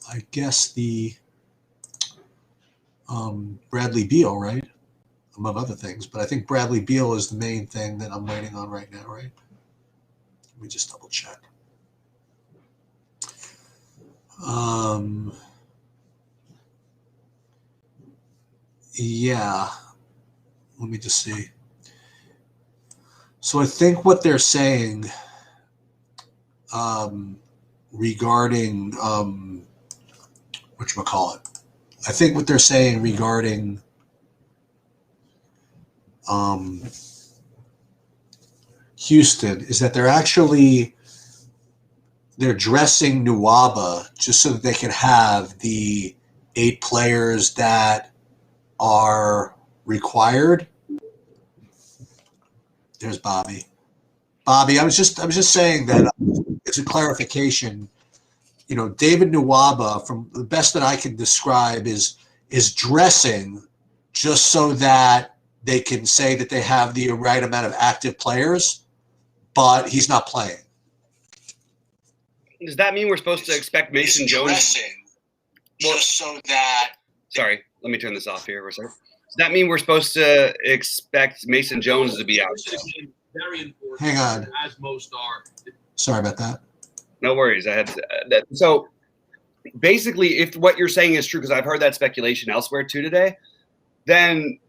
I guess the Bradley Beal, right? Among other things, but I think Bradley Beal is the main thing that I'm waiting on right now, right? Let me just double check. Yeah, let me just see. So I think what they're saying regarding whatchamacallit, I think what they're saying regarding Houston is that they're dressing Nwaba just so that they can have the 8 players that are required. There's Bobby. Bobby, I was just saying that it's a clarification. You know, David Nwaba, from the best that I can describe, is dressing just so that they can say that they have the right amount of active players, but he's not playing. Does that mean we're supposed to expect Mason Jones? Dressing just so that. Sorry, let me turn this off here for a second. Does that mean we're supposed to expect Mason Jones to be out? Very important. Hang on. As most are. Sorry about that. No worries. I had that. So basically, if what you're saying is true, because I've heard that speculation elsewhere too today, then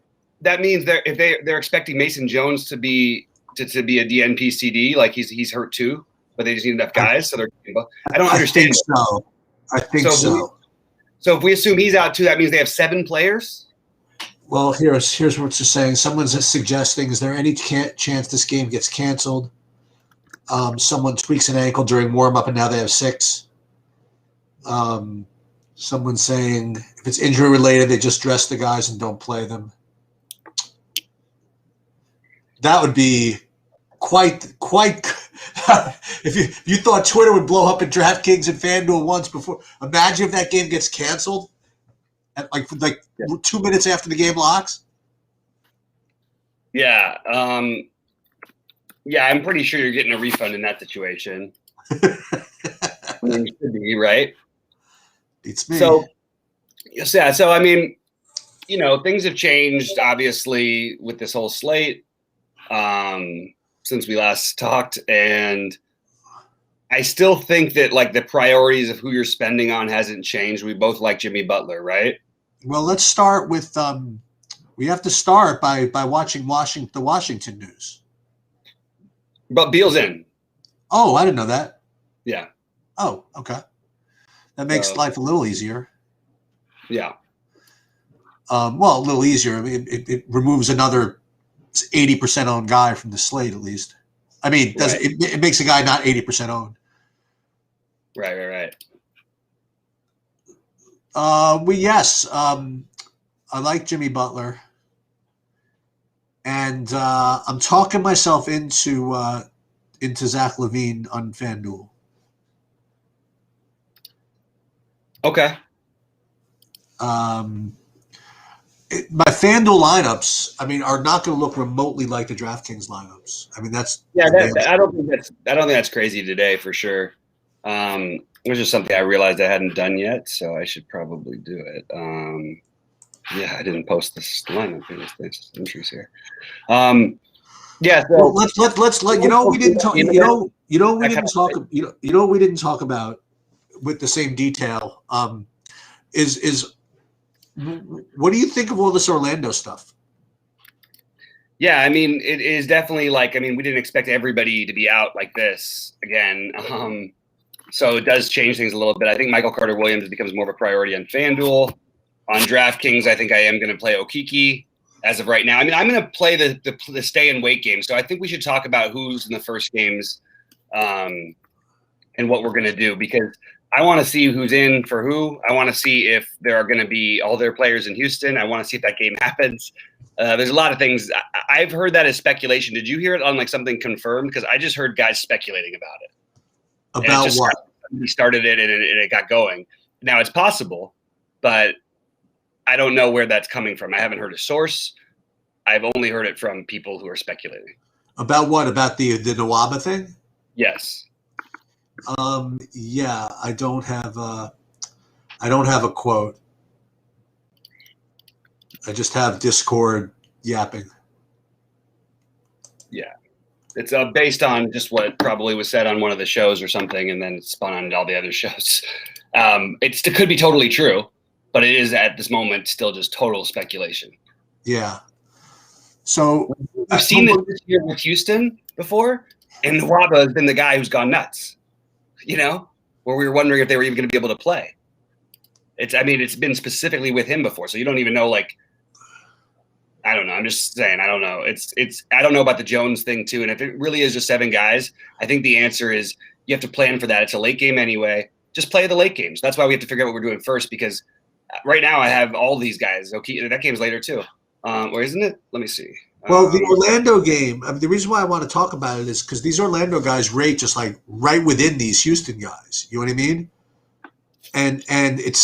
that means they're expecting Mason Jones to be a DNP CD, like he's hurt too, but they just need enough guys. So I don't understand. I think so. So if we assume he's out too, that means they have 7 players. Well, here's what you're saying. Someone's suggesting: is there any chance this game gets canceled? Someone tweaks an ankle during warm up, and now they have 6. Someone's saying if it's injury related, they just dress the guys and don't play them. That would be quite. If you thought Twitter would blow up at DraftKings and FanDuel once before, imagine if that game gets canceled at like 2 minutes after the game locks. Yeah. Yeah, I'm pretty sure you're getting a refund in that situation. I mean, you should be, right? It's me. So, yeah. So, I mean, you know, things have changed, obviously, with this whole slate since we last talked. And I still think that, like, the priorities of who you're spending on hasn't changed. We both like Jimmy Butler, right? Well, let's start with we have to start by watching the Washington news. But Beal's in. Oh, I didn't know that. Yeah. Oh, okay. That makes life a little easier. Yeah. Well, a little easier. I mean, it removes another 80% owned guy from the slate, at least. I mean, it makes a guy not 80% owned. Right. Yes. I like Jimmy Butler. And I'm talking myself into Zach LaVine on FanDuel. Okay. My FanDuel lineups, I mean, are not going to look remotely like the DraftKings lineups. I mean, that's I don't think that's crazy today for sure. It was just something I realized I hadn't done yet, so I should probably do it. Yeah, I didn't post this lineup in this entries here. Yeah. So well, let's let you know we didn't talk. We didn't talk about with the same detail. Is what do you think of all this Orlando stuff? Yeah, I mean, it is definitely like, I mean, we didn't expect everybody to be out like this again. So it does change things a little bit. I think Michael Carter-Williams becomes more of a priority on FanDuel. On DraftKings, I think I am going to play Okeke as of right now. I mean, I'm going to play the stay and wait game. So I think we should talk about who's in the first games and what we're going to do, because I want to see who's in for who. I want to see if there are going to be all their players in Houston. I want to see if that game happens. There's a lot of things. I've heard that as speculation. Did you hear it on like something confirmed? Because I just heard guys speculating about it. About what? We started it and it got going. Now it's possible, but I don't know where that's coming from. I haven't heard a source. I've only heard it from people who are speculating. About what? About the Nwaba thing? Yes. Yeah, I don't have I don't have a quote. I just have Discord yapping. Yeah. It's based on just what probably was said on one of the shows or something, and then it's spun on all the other shows. It could be totally true, but it is at this moment still just total speculation. Yeah. So I've seen this year with Houston before, and Nwaba has been the guy who's gone nuts. Where we were wondering if they were even going to be able to play. It's been specifically with him before, so you don't even know. I don't know. I'm just saying. I don't know. I don't know about the Jones thing too. And if it really is just 7 guys, I think the answer is you have to plan for that. It's a late game anyway. Just play the late games. That's why we have to figure out what we're doing first. Because right now I have all these guys. Okay, that game's later too. Or isn't it? Let me see. Well, the Orlando game. The reason why I want to talk about it is because these Orlando guys rate just like right within these Houston guys. You know what I mean? And it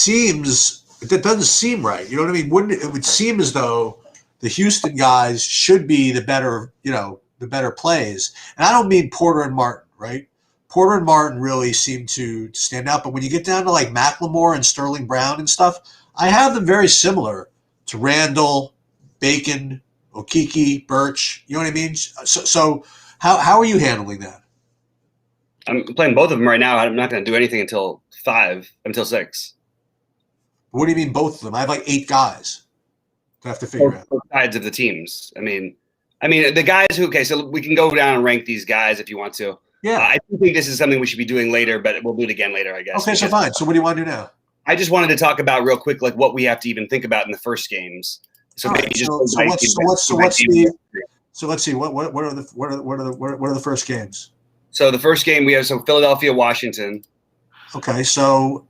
doesn't seem right. You know what I mean? It would seem as though the Houston guys should be the better plays. And I don't mean Porter and Martin, right? Porter and Martin really seem to stand out. But when you get down to like McLemore and Sterling Brown and stuff, I have them very similar to Randall, Bacon, Okeke, Birch. You know what I mean? So how are you handling that? I'm playing both of them right now. I'm not going to do anything until 6. What do you mean both of them? I have like 8 guys to have to figure out. Both sides of the teams. I mean, the guys who. Okay, so we can go down and rank these guys if you want to. Yeah. I think this is something we should be doing later, but we'll do it again later, I guess. Okay, so fine. So what do you want to do now? I just wanted to talk about real quick, like what we have to even think about in the first games. So maybe right, just so let's see what are the first games? So the first game we have Philadelphia, Washington. Okay, so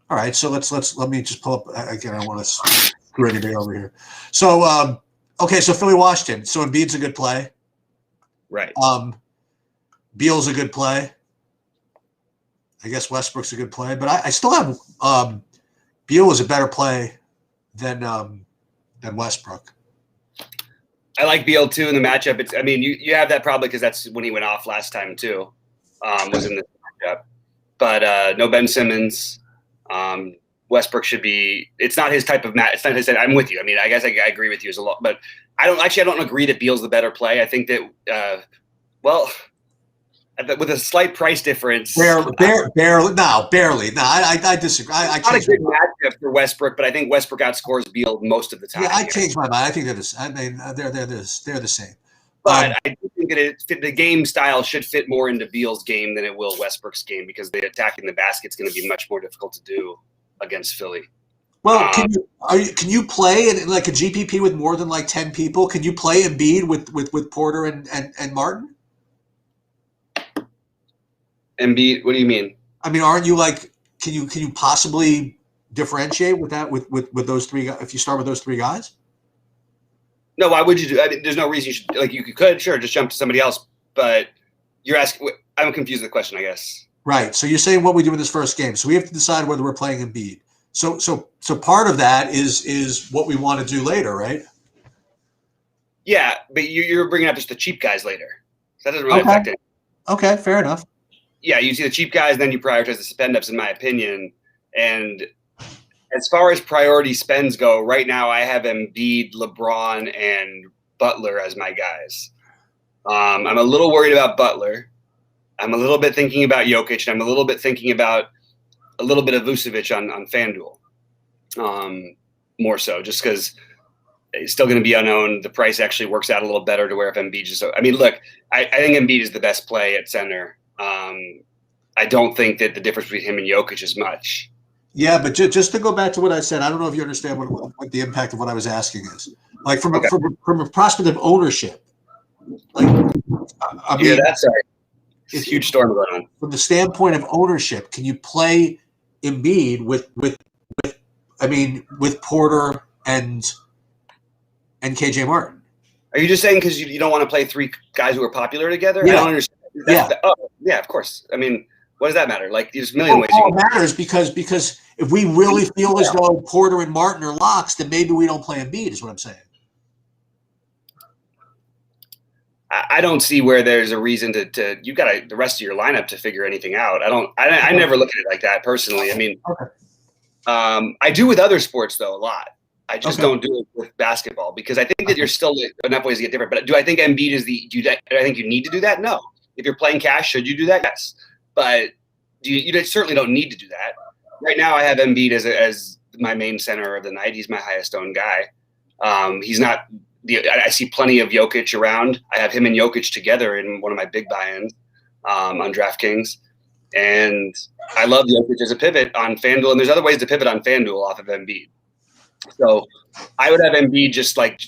all right, so let me just pull up again. I don't want to screw anybody over here. So okay, so Philly, Washington. So Embiid's a good play, right? Beal's a good play. I guess Westbrook's a good play, but I still have Beal is a better play than Westbrook. I like Beal too in the matchup. You have that probably because that's when he went off last time too. Was in the matchup, but no Ben Simmons. Westbrook should be. It's not his type of match. It's not his. I'm with you. I guess I agree with you as a lot, but I don't agree that Beal's the better play. I think that with a slight price difference. Barely. No, I disagree. I not a good matchup for Westbrook, but I think Westbrook outscores Beal most of the time. Yeah, I changed my mind. I think they're the same. But I do think that the game style should fit more into Beal's game than it will Westbrook's game because the attacking the basket is going to be much more difficult to do against Philly. Well, can you play in like a GPP with more than like 10 people? Can you play Embiid with Porter and Martin? Embiid, what do you mean? Aren't you like? Can you possibly differentiate with that with those 3 guys if you start with those 3 guys? No, why would you do? There's no reason you should. Like you could, sure, just jump to somebody else. But you're asking. I'm confused with the question, I guess. Right. So you're saying what we do in this first game. So we have to decide whether we're playing Embiid. So part of that is what we want to do later, right? Yeah, but you're bringing up just the cheap guys later. So that doesn't really affect it. Okay, fair enough. Yeah, you see the cheap guys, then you prioritize the spend-ups, in my opinion. And as far as priority spends go, right now I have Embiid, LeBron, and Butler as my guys. I'm a little worried about Butler. I'm a little bit thinking about Jokic, and I'm a little bit thinking about a little bit of Vucevic on FanDuel. More so, just because it's still going to be unknown. The price actually works out a little better to where if Embiid just – look, I think Embiid is the best play at center. I don't think that the difference between him and Jokic is much. Yeah, but just to go back to what I said, I don't know if you understand what the impact of what I was asking is. Like from a prospect of ownership. Like, that's right. It's a huge storm going on. From the standpoint of ownership, can you play Embiid with Porter and KJ Martin? Are you just saying because you don't want to play 3 guys who are popular together? Yeah. I don't understand. Yeah, of course. What does that matter? Like, there's a million ways. It matters because if we really feel as though Porter and Martin are locks, then maybe we don't play Embiid, is what I'm saying. I don't see where there's a reason to you got the rest of your lineup to figure anything out. I never look at it like that personally. Okay. I do with other sports though a lot. I just Okay. don't do it with basketball because I think that there's still enough ways to get different. But do I think Embiid is do I think you need to do that? No. If you're playing cash, should you do that? Yes. But you certainly don't need to do that. Right now, I have Embiid as my main center of the night. He's my highest owned guy. He's not. I see plenty of Jokic around. I have him and Jokic together in one of my big buy-ins on DraftKings. And I love Jokic as a pivot on FanDuel. And there's other ways to pivot on FanDuel off of Embiid. So I would have Embiid just like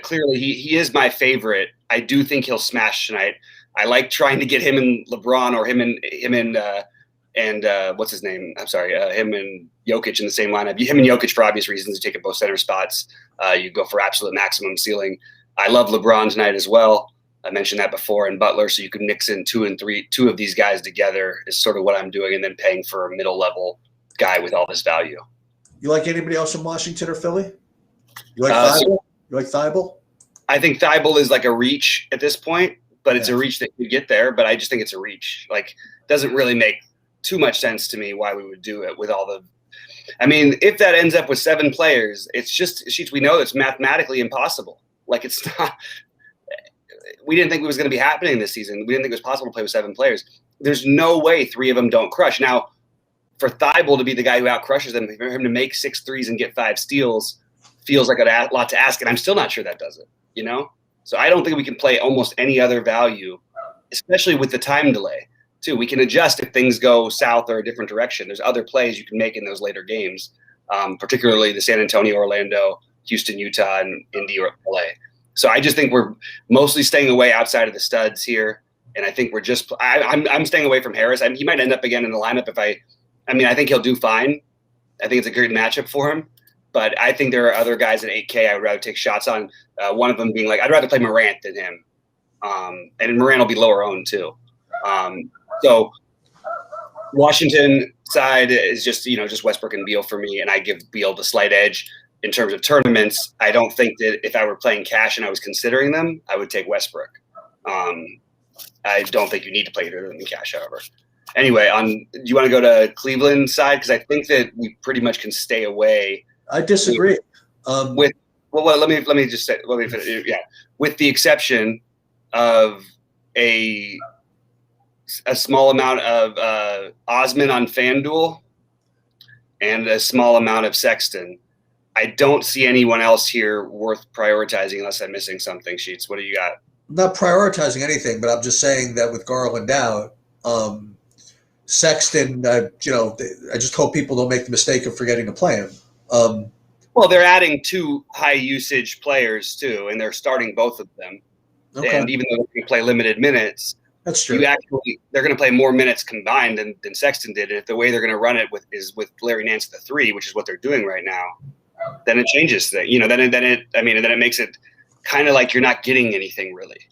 clearly he is my favorite. I do think he'll smash tonight. I like trying to get him and LeBron or him and what's his name? I'm sorry, him and Jokic in the same lineup. Him and Jokic for obvious reasons. You take up both center spots. You go for absolute maximum ceiling. I love LeBron tonight as well. I mentioned that before, and Butler. So you could mix in two of these guys together is sort of what I'm doing, and then paying for a middle level guy with all this value. You like anybody else in Washington or Philly? You like Thibault? You like Thibault? I think Thibault is like a reach at this point, but it's a reach that could get there. But I just think it's a reach. Like, doesn't really make too much sense to me why we would do it with all the. I mean, if that ends up with 7 players, it's just Sheets. We know it's mathematically impossible. Like, it's not. We didn't think it was going to be happening this season. We didn't think it was possible to play with 7 players. There's no way 3 of them don't crush. Now, for Thibault to be the guy who outcrushes them, for him to make 6 threes and get 5 steals feels like a lot to ask, and I'm still not sure that does it, you know? So I don't think we can play almost any other value, especially with the time delay, too. We can adjust if things go south or a different direction. There's other plays you can make in those later games, particularly the San Antonio, Orlando, Houston, Utah, and Indy or LA. So I just think we're mostly staying away outside of the studs here, and I think we're just I'm staying away from Harris. He might end up again in the lineup if I think he'll do fine. I think it's a great matchup for him. But I think there are other guys at 8K I would rather take shots on. One of them being like, I'd rather play Morant than him. And Morant will be lower owned too. So Washington side is just Westbrook and Beal for me. And I give Beal the slight edge in terms of tournaments. I don't think that if I were playing cash and I was considering them, I would take Westbrook. I don't think you need to play either of them in cash, however. Anyway, do you want to go to Cleveland side? Because I think that we pretty much can stay away. I disagree. Let me just say, with the exception of a small amount of Osman on FanDuel and a small amount of Sexton, I don't see anyone else here worth prioritizing unless I'm missing something. Sheets, what do you got? I'm not prioritizing anything, but I'm just saying that with Garland out, Sexton, I just hope people don't make the mistake of forgetting to play him. Well, they're adding 2 high usage players too, and they're starting both of them. Okay. And even though they play limited minutes, that's true. They're going to play more minutes combined than Sexton did. And if the way they're going to run it is with Larry Nance at the 3, which is what they're doing right now, then it changes that. Then it makes it kind of like you're not getting anything really.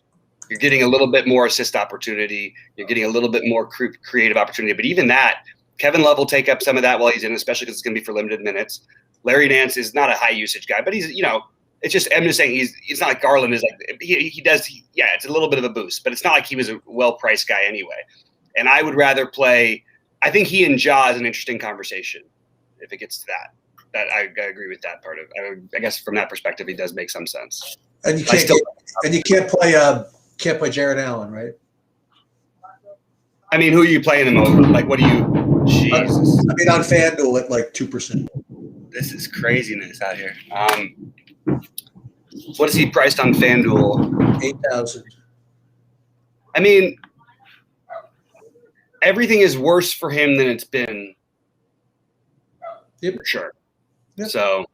You're getting a little bit more assist opportunity. You're getting a little bit more creative opportunity. But even that, Kevin Love will take up some of that while he's in, especially because it's going to be for limited minutes. Larry Nance is not a high usage guy, but he's, it's just, I'm just saying it's not like Garland is like, it's a little bit of a boost, but it's not like he was a well-priced guy anyway. And I would rather play, I think he and Ja is an interesting conversation if it gets to that. I agree with that part of it. I guess from that perspective, he does make some sense. And you can't play Jared Allen, right? I mean, who are you playing him over? Like, what do you? Jesus. I mean, on FanDuel at like 2%. This is craziness out here. What is he priced on FanDuel? 8,000. I mean, everything is worse for him than it's been. Yep. For sure. Yep. So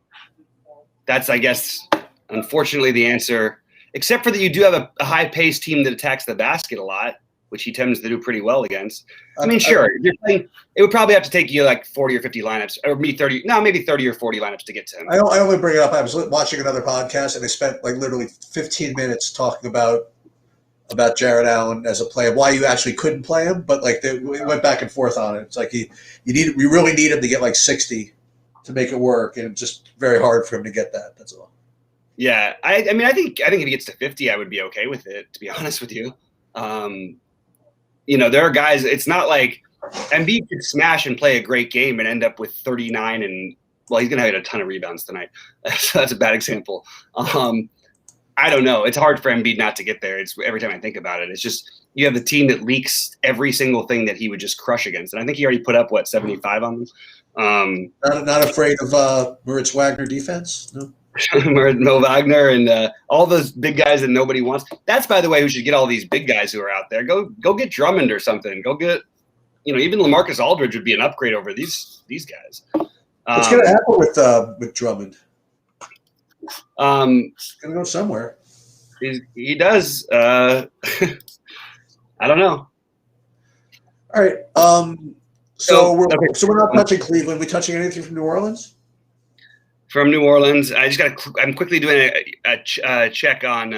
that's, I guess, unfortunately the answer. Except for that, you do have a high-paced team that attacks the basket a lot, which he tends to do pretty well against. I mean, sure, it would probably have to take you like 40 or 50 lineups, or maybe 30 or 40 lineups to get to him. I only bring it up. I was watching another podcast, and they spent like literally 15 minutes talking about Jared Allen as a player, why you actually couldn't play him, but like we went back and forth on it. It's like we really need him to get like 60 to make it work, and it's just very hard for him to get that. That's all. Yeah, I think if he gets to 50, I would be okay with it, to be honest with you. There are guys. It's not like Embiid could smash and play a great game and end up with 39 and well, he's gonna have a ton of rebounds tonight. So that's a bad example. I don't know. It's hard for Embiid not to get there. It's every time I think about it. It's just you have the team that leaks every single thing that he would just crush against, and I think he already put up 75 on them. Not afraid of Moritz Wagner defense. No. Mo Wagner and all those big guys that nobody wants. That's, by the way, who should get all these big guys who are out there. Go get Drummond or something. Go get, even LaMarcus Aldridge would be an upgrade over these guys. What's going to happen with Drummond? He's going to go somewhere. He does. I don't know. All right. So we're not touching Cleveland. We touching anything from New Orleans? From New Orleans, I'm quickly doing a check on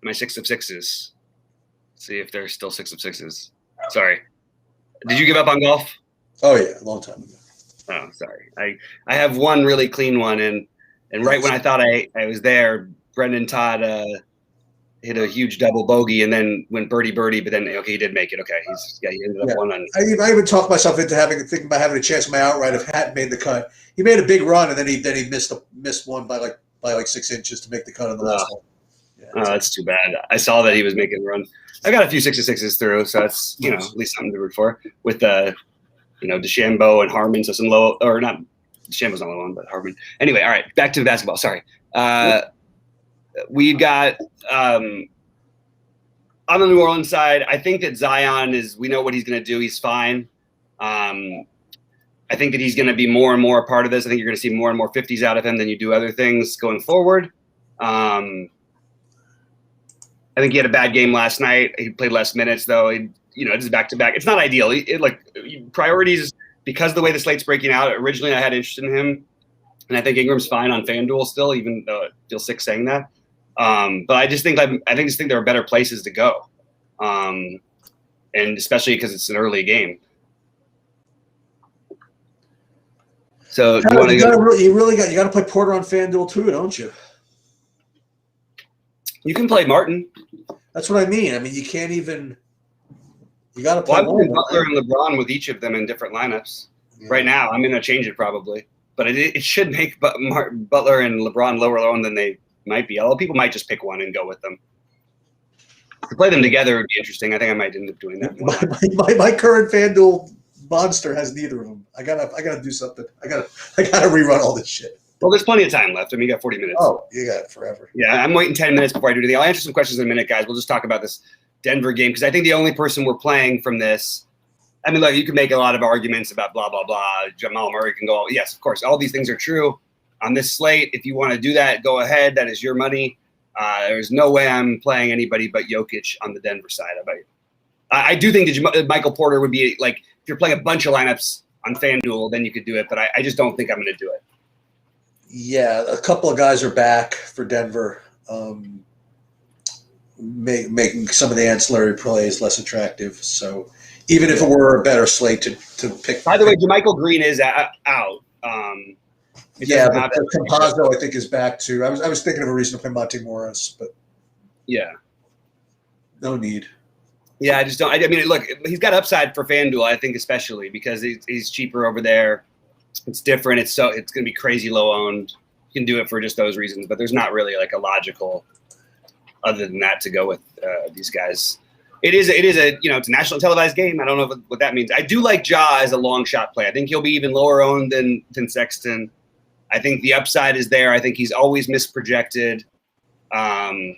my 6 of 6s. See if they're still 6 of 6s. Sorry. Did you give up on golf? Oh yeah, a long time ago. Oh, sorry. I have one really clean one, and right when I thought I was there, Brendan Todd hit a huge double bogey and then went birdie, but then he did make it. Okay, he ended up one on. I even talked myself into thinking about having a chance of my outright if Hatton made the cut. He made a big run and then he missed one by like 6 inches to make the cut on the last one. Yeah, that's too bad. I saw that he was making a run. I got a few 6 of 6s through, so that's at least something to root for with DeChambeau and Harmon. So some low or not. DeChambeau's not the one, but Harmon. Anyway, all right, back to basketball. Sorry. We've got on the New Orleans side, I think that Zion we know what he's going to do. He's fine. I think that he's going to be more and more a part of this. I think you're going to see more and more 50s out of him than you do other things going forward. I think he had a bad game last night. He played less minutes, though. It's back-to-back. It's not ideal. Priorities, because of the way the slate's breaking out, originally I had interest in him. And I think Ingram's fine on FanDuel still, even though it feels sick saying that. But I just think there are better places to go, and especially because it's an early game. So you got to play Porter on FanDuel too, don't you? You can play Martin. That's what I mean. I mean, you can't even. You got to play Butler and LeBron with each of them in different lineups. Yeah. Right now, I'm going to change it probably. But it should make Butler and LeBron lower owned than they might be. Although people might just pick one and go with them. To play them together would be interesting. I think I might end up doing that. My current FanDuel monster has neither of them. I gotta do something. I gotta rerun all this shit. Well, there's plenty of time left. I mean, you got 40 minutes. Oh, you got it forever. Yeah, I'm waiting 10 minutes before I do anything. I'll answer some questions in a minute, guys. We'll just talk about this Denver game because I think the only person we're playing from this. I mean, look, you can make a lot of arguments about blah, blah, blah. Jamal Murray can go, yes, of course. All these things are true. On this slate, if you want to do that, go ahead. That is your money. There's no way I'm playing anybody but Jokic on the Denver side. I do think that Michael Porter would be like, if you're playing a bunch of lineups on FanDuel, then you could do it. But I just don't think I'm going to do it. Yeah, a couple of guys are back for Denver, making some of the ancillary plays less attractive. So even if it were a better slate to pick. By the way, JaMychal Green is out. But Campazzo, I think, is back too. I was thinking of a reason to play Monte Morris, but yeah, no need. Yeah, I just don't. I mean, look, he's got upside for FanDuel, I think, especially because he's cheaper over there. It's different. It's going to be crazy low owned. You can do it for just those reasons, but there's not really like a logical other than that to go with these guys. It is a it's a national televised game. I don't know what that means. I do like Ja as a long shot play. I think he'll be even lower owned than Sexton. I think the upside is there. I think he's always misprojected. I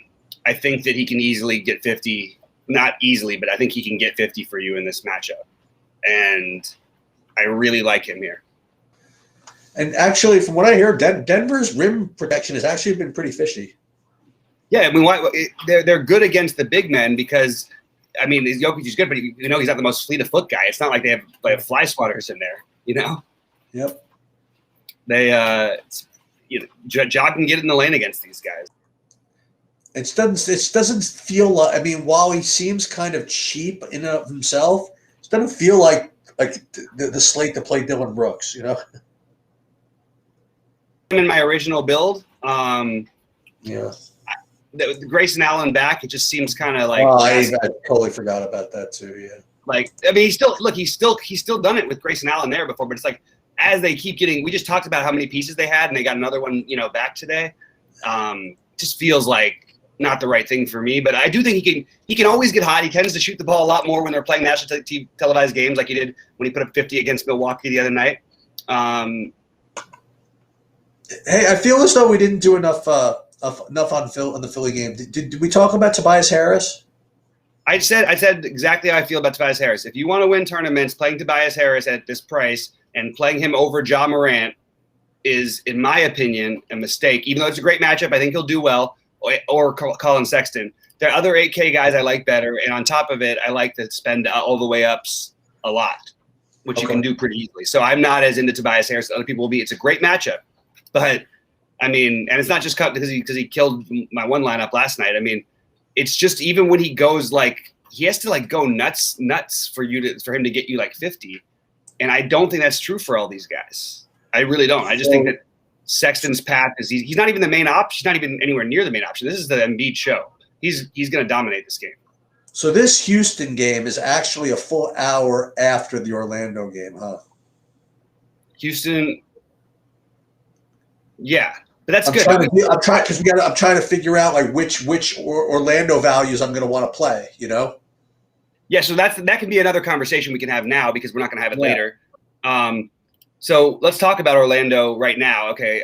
think that he can easily get 50. Not easily, but I think he can get 50 for you in this matchup. And I really like him here. And actually, from what I hear, Denver's rim protection has actually been pretty fishy. Yeah, I mean, they're good against the big men because, I mean, Jokic is good, but he's not the most fleet of foot guy. It's not like they have fly swatters in there, Yep. They, Ja can get in the lane against these guys. It doesn't feel like. I mean, while he seems kind of cheap in and of himself, it doesn't feel like the slate to play Dylan Brooks. I'm in my original build. Yeah. The Grayson Allen back, it just seems kind of like. Oh, I totally forgot about that too. Yeah. Like, I mean, he's still done it with Grayson Allen there before, but it's like as they keep getting, we just talked about how many pieces they had, and they got another one, back today. Just feels like not the right thing for me, but I do think he can always get hot. He tends to shoot the ball a lot more when they're playing national televised games, like he did when he put up 50 against Milwaukee the other night. Hey, I feel as though we didn't do enough on the Philly game. Did we talk about Tobias Harris? I said exactly how I feel about Tobias Harris. If you want to win tournaments, playing Tobias Harris at this price and playing him over Ja Morant is, in my opinion, a mistake. Even though it's a great matchup, I think he'll do well. Or Colin Sexton. There are other 8K guys I like better, and on top of it, I like to spend all the way ups a lot, which you can do pretty easily. So I'm not as into Tobias Harris as other people will be. It's a great matchup, but I mean, and it's not just because he killed my one lineup last night. I mean, it's just even when he goes he has to go nuts for him to get you 50, and I don't think that's true for all these guys. I really don't. I just think that Sexton's path is he's not even the main option. He's not even anywhere near the main option. This is the Embiid show. He's going to dominate this game. So this Houston game is actually a full hour after the Orlando game, huh? Houston, yeah, but that's good. I'm trying to figure out which Orlando values I'm going to want to play. Yeah, so that can be another conversation we can have now because we're not going to have it later. So let's talk about Orlando right now. Okay.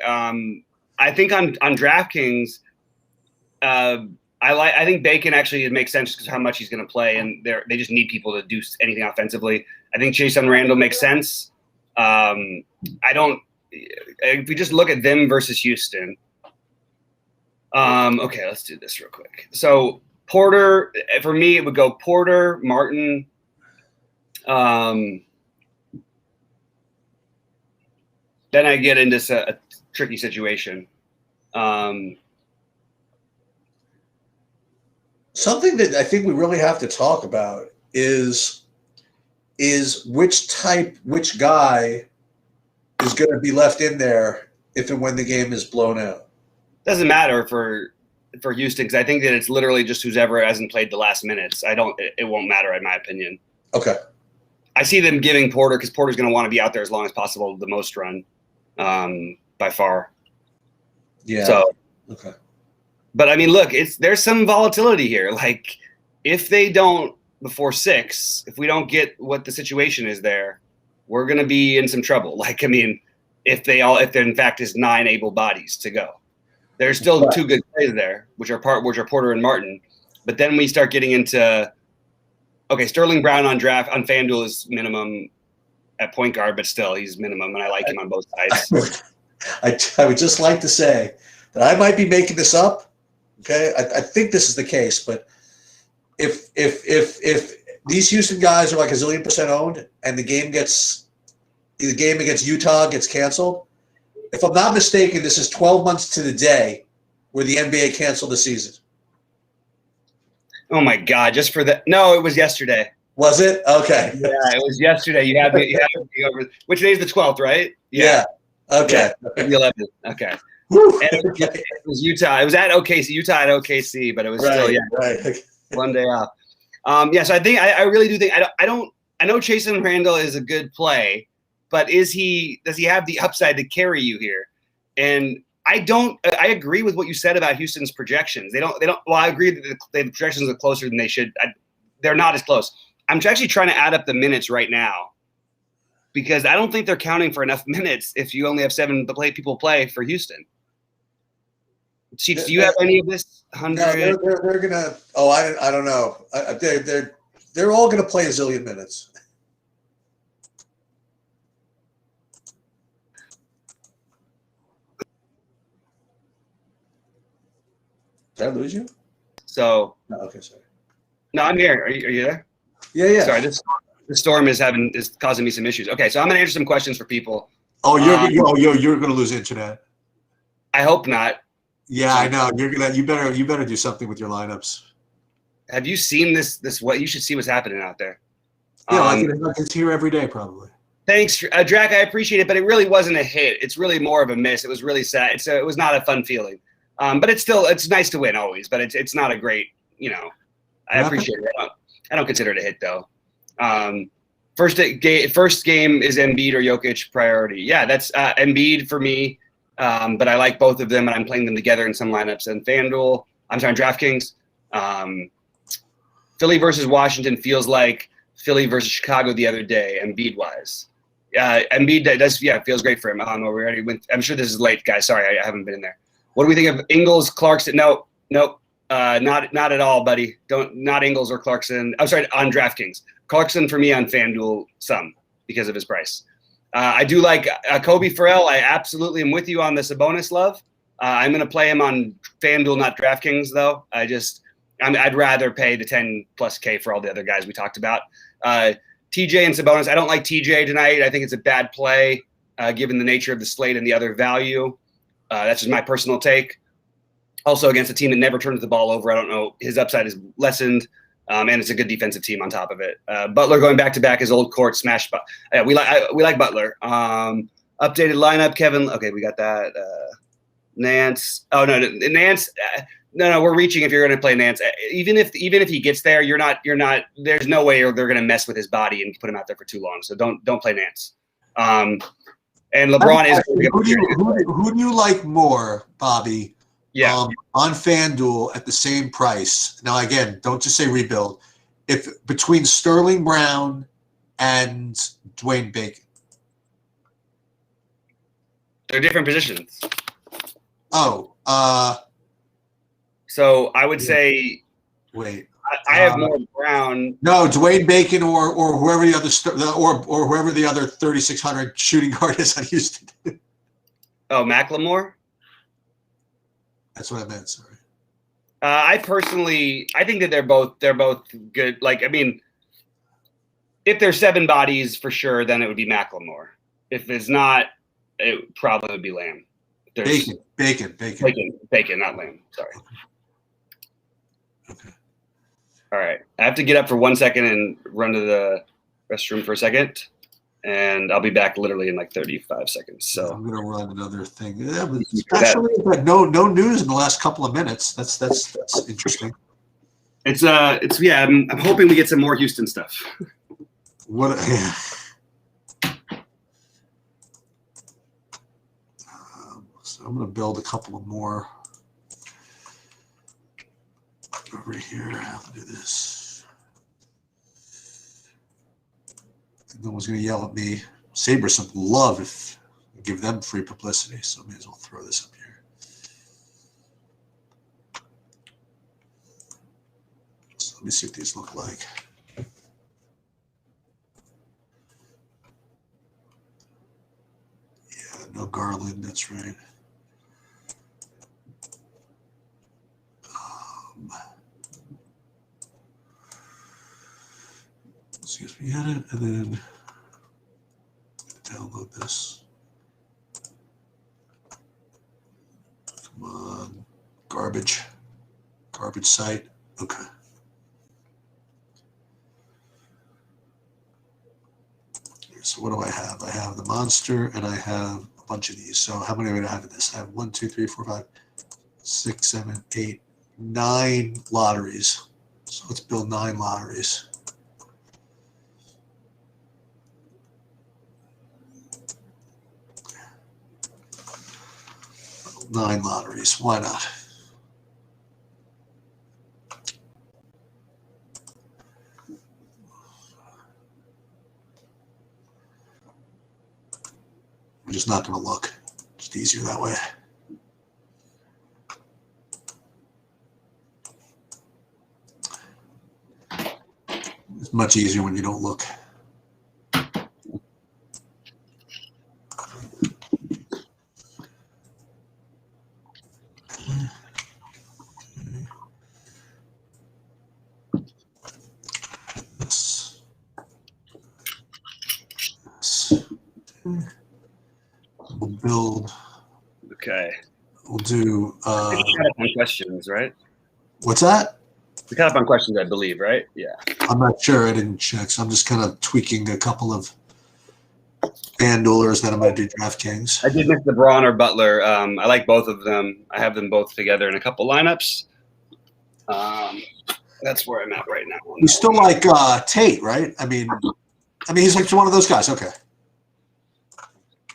I think on DraftKings, I think Bacon actually makes sense because how much he's going to play, and they just need people to do anything offensively. I think Jason Randall makes sense. If we just look at them versus Houston. Okay, let's do this real quick. So Porter, for me, it would go Porter, Martin, then I get into a tricky situation. Something that I think we really have to talk about is which guy is going to be left in there if and when the game is blown out. Doesn't matter for Houston because I think that it's literally just whoever hasn't played the last minutes. It won't matter in my opinion. Okay. I see them giving Porter because Porter's going to want to be out there as long as possible, the most run. By far. Yeah. So, okay. But I mean, look, there's some volatility here. If they don't before 6, if we don't get what the situation is there, we're going to be in some trouble. If there in fact is 9 able bodies to go, there's still 2 good plays there, which are Porter and Martin. But then we start getting into, Sterling Brown on FanDuel is minimum at point guard, but still he's minimum, and I like him on both sides. I would just like to say that I might be making this up. Okay, I think this is the case, but if these Houston guys are a zillion % owned, and the game against Utah gets canceled, if I'm not mistaken, this is 12 months to the day where the NBA canceled the season. Oh my God! Just for that? No, it was yesterday. Was it? Okay. Yeah, it was yesterday. You had me over. Which day is the 12th, right? Yeah. Okay. Yeah, the 11th. Okay. It was Utah. It was at OKC. Utah at OKC, but it was still right. One day off. So I think I really do think I know Jason Randall is a good play, but does he have the upside to carry you here? And I agree with what you said about Houston's projections. They don't. Well, I agree that the projections are closer than they should. They're not as close. I'm actually trying to add up the minutes right now because I don't think they're counting for enough minutes if you only have 7 people play for Houston. Chiefs, do you have any of this? 100? No, they're gonna. Oh, I don't know. They're all gonna play a zillion minutes. Did I lose you? So. No, okay, sorry. No, I'm here. Are you there? Yeah. Sorry, this storm is causing me some issues. Okay, so I'm gonna answer some questions for people. Oh, you're gonna lose internet. I hope not. Yeah, I know. You better do something with your lineups. Have you seen this? What you should see what's happening out there. Yeah, I can see her every day probably. Thanks, Drac. I appreciate it, but it really wasn't a hit. It's really more of a miss. It was really sad. It was not a fun feeling. But it's nice to win always. But it's not a great. I appreciate it. I don't consider it a hit though. First game is Embiid or Jokic priority. Yeah, that's Embiid for me. But I like both of them, and I'm playing them together in some lineups. And DraftKings. Philly versus Washington feels like Philly versus Chicago the other day, Embiid wise. Embiid does, feels great for him. We already went. I'm sure this is late, guys. Sorry, I haven't been in there. What do we think of Ingles, Clarkson? Nope, not at all, buddy. Not Ingles or Clarkson. I'm sorry, on DraftKings. Clarkson for me on FanDuel some because of his price. I do like Kobe Farrell. I absolutely am with you on the Sabonis love. I'm going to play him on FanDuel, not DraftKings, though. I'd rather pay the 10+K for all the other guys we talked about. TJ and Sabonis. I don't like TJ tonight. I think it's a bad play given the nature of the slate and the other value. That's just my personal take. Also against a team that never turns the ball over. I don't know. His upside is lessened, and it's a good defensive team on top of it. Butler going back-to-back his old court smash. We like Butler. Updated lineup, Kevin. Okay, we got that. Nance. Oh, no, Nance. No, we're reaching if you're going to play Nance. Even if he gets there, you're not. There's no way they're going to mess with his body and put him out there for too long. So don't play Nance. And LeBron is. Who do you like more, Bobby? Yeah. On FanDuel at the same price. Now again, don't just say rebuild. If between Sterling Brown and Dwayne Bacon. They're different positions. Oh. So I would say. Wait. I have more Brown. No, Dwayne Bacon or whoever the other or whoever the other 3,600 shooting guard is on Houston. Oh, Macklemore. That's what I meant. Sorry. I think that they're both good. Like, I mean, if there's 7 bodies for sure, then it would be Macklemore. If it's not, it probably would be Lamb. Bacon, not Lamb. Sorry. Okay. All right. I have to get up for 1 second and run to the restroom for a second, and I'll be back literally in like 35 seconds. So I'm gonna run another thing. Yeah, but actually, no news in the last couple of minutes. That's interesting. It's I'm hoping we get some more Houston stuff. What? Yeah. So I'm gonna build a couple of more over here. How to do this? No one's gonna yell at me. Sabres some love if I give them free publicity, so I may as well throw this up here. So let me see what these look like. Yeah, no Garland, that's right. Excuse me, edit, and then download this. Come on, garbage site. Okay. So what do I have? I have the monster, and I have a bunch of these. So how many would I have in this? I have 1, 2, 3, 4, 5, 6, 7, 8, 9 lotteries. So let's build 9 lotteries. 9 lotteries. Why not? I'm just not going to look. Just easier that way. It's much easier when you don't look. We'll build. Okay. We'll do. We caught up on questions, right? What's that? We caught up on questions, I believe, right? Yeah. I'm not sure. I didn't check, so I'm just kind of tweaking a couple of FanDuelers that I'm going to do DraftKings. I did miss LeBron or Butler. I like both of them. I have them both together in a couple lineups. That's where I'm at right now. You still like Tate, right? I mean, he's like one of those guys. Okay.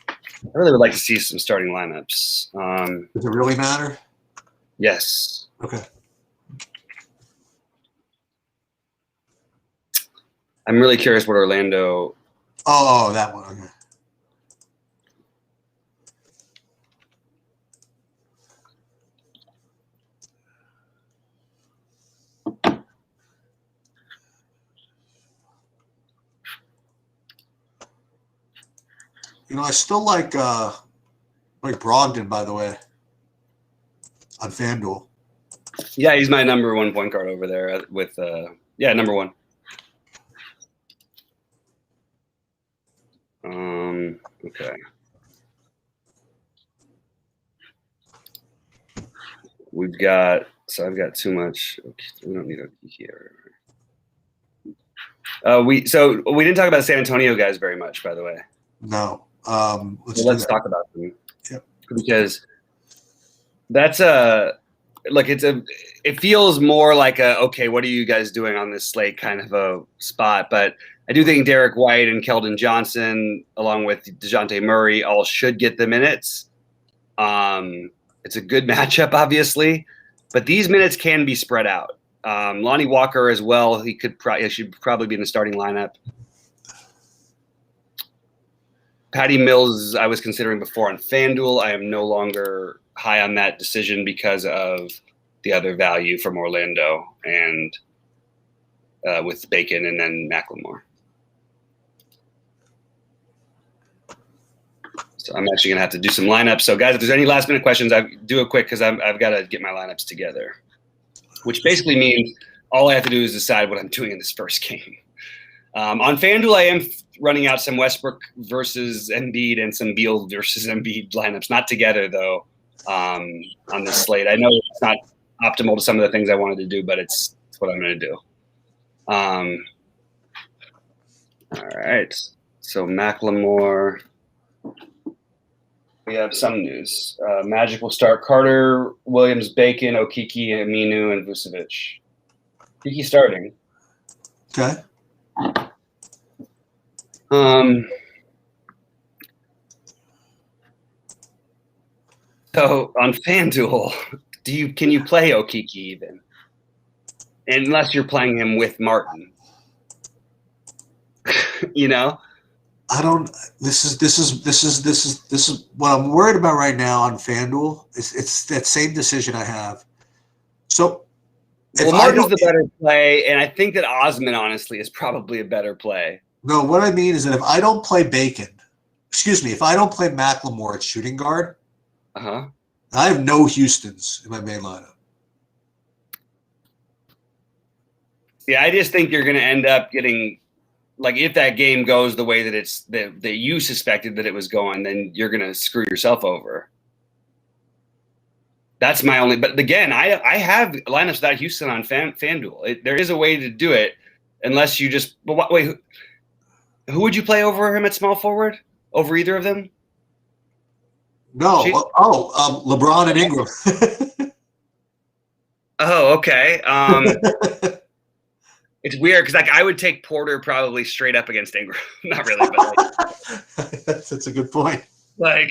I really would like to see some starting lineups. Does it really matter? Yes. Okay. I'm really curious what Orlando. Oh, that one. Okay. I still like Brogdon, by the way, on FanDuel. Yeah, he's my number one point guard over there with number one. Okay. I've got too much. Okay, we don't need a here. We didn't talk about the San Antonio guys very much, by the way. No. Let's talk about them. Yep. Because that's it feels more like okay, what are you guys doing on this slate kind of a spot. But I do think Derek White and Keldon Johnson, along with DeJounte Murray, all should get the minutes. It's a good matchup, obviously, but these minutes can be spread out. Lonnie Walker as well. He should probably be in the starting lineup. Patty Mills, I was considering before on FanDuel. I am no longer high on that decision because of the other value from Orlando and with Bacon and then McLemore. So I'm actually going to have to do some lineups. So, guys, if there's any last-minute questions, do it quick because I've got to get my lineups together, which basically means all I have to do is decide what I'm doing in this first game. On FanDuel, I am running out some Westbrook versus Embiid and some Beal versus Embiid lineups. Not together, though, on this slate. I know it's not optimal to some of the things I wanted to do, but it's what I'm going to do. All right. So McLemore. We have some news. Magic will start Carter, Williams, Bacon, Okiki, Aminu, and Vucevic. Okiki starting. Okay. So on FanDuel, can you play Okiki even? Unless you're playing him with Martin. I don't. This is what I'm worried about right now on FanDuel. It's that same decision I have. So, Martin's the better play, and I think that Osman honestly is probably a better play. No, what I mean is that if I don't play if I don't play McLemore at shooting guard, I have no Houstons in my main lineup. Yeah, I just think you're going to end up getting. Like if that game goes the way that that you suspected that it was going, then you're going to screw yourself over. That's my only. But again, I have lineups without Houston on FanDuel. There is a way to do it, unless you just. But wait, who would you play over him at small forward? Over either of them? No. LeBron and Ingram. Oh, okay. It's weird because I would take Porter probably straight up against Ingram. Not really, but that's a good point. But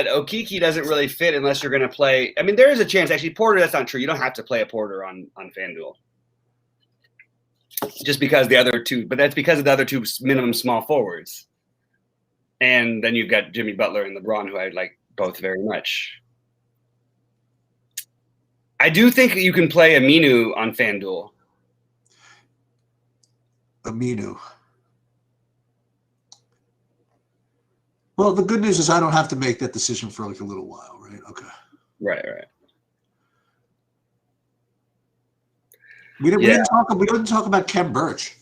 Okiki doesn't really fit unless you're going to play. I mean, there is a chance actually. Porter, that's not true. You don't have to play a Porter on FanDuel. Just because the other two, but that's because of the other two minimum small forwards. And then you've got Jimmy Butler and LeBron, who I like both very much. I do think you can play Aminu on FanDuel. Aminu. Well, the good news is I don't have to make that decision for like a little while, right? Okay. Right. We didn't talk about Ken Birch.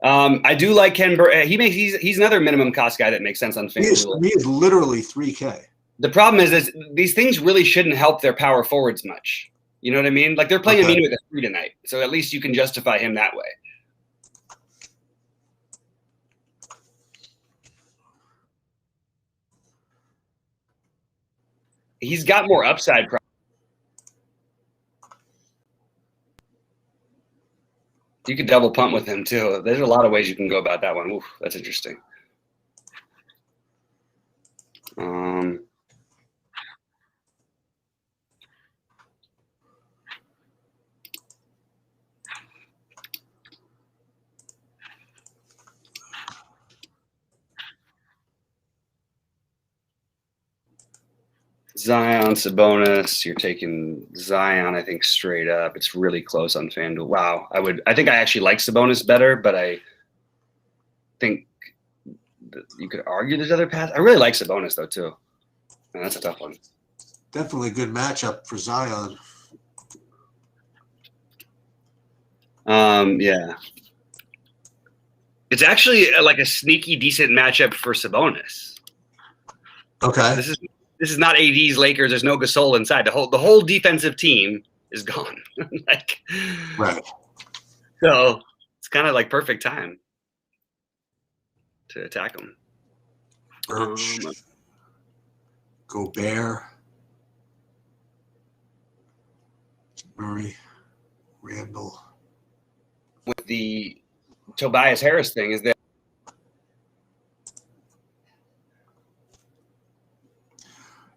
I do like Ken Birch. He's another minimum cost guy that makes sense on FanDuel. He is literally $3K. The problem is these things really shouldn't help their power forwards much. You know what I mean? Like they're playing Aminu with a 3 tonight, so at least you can justify him that way. He's got more upside. You could double punt with him too. There's a lot of ways you can go about that one. Oof, that's interesting. Zion, Sabonis. You're taking Zion, I think, straight up. It's really close on FanDuel. Wow. I think I actually like Sabonis better, but I think that you could argue there's other paths. I really like Sabonis though too. Man, that's a tough one. Definitely a good matchup for Zion. Yeah. It's actually like a sneaky decent matchup for Sabonis. Okay. This is not AD's Lakers. There's no Gasol inside. The whole defensive team is gone. Right. So it's kind of like perfect time to attack them. Birch. Gobert. Murray. Randall. With the Tobias Harris thing, is that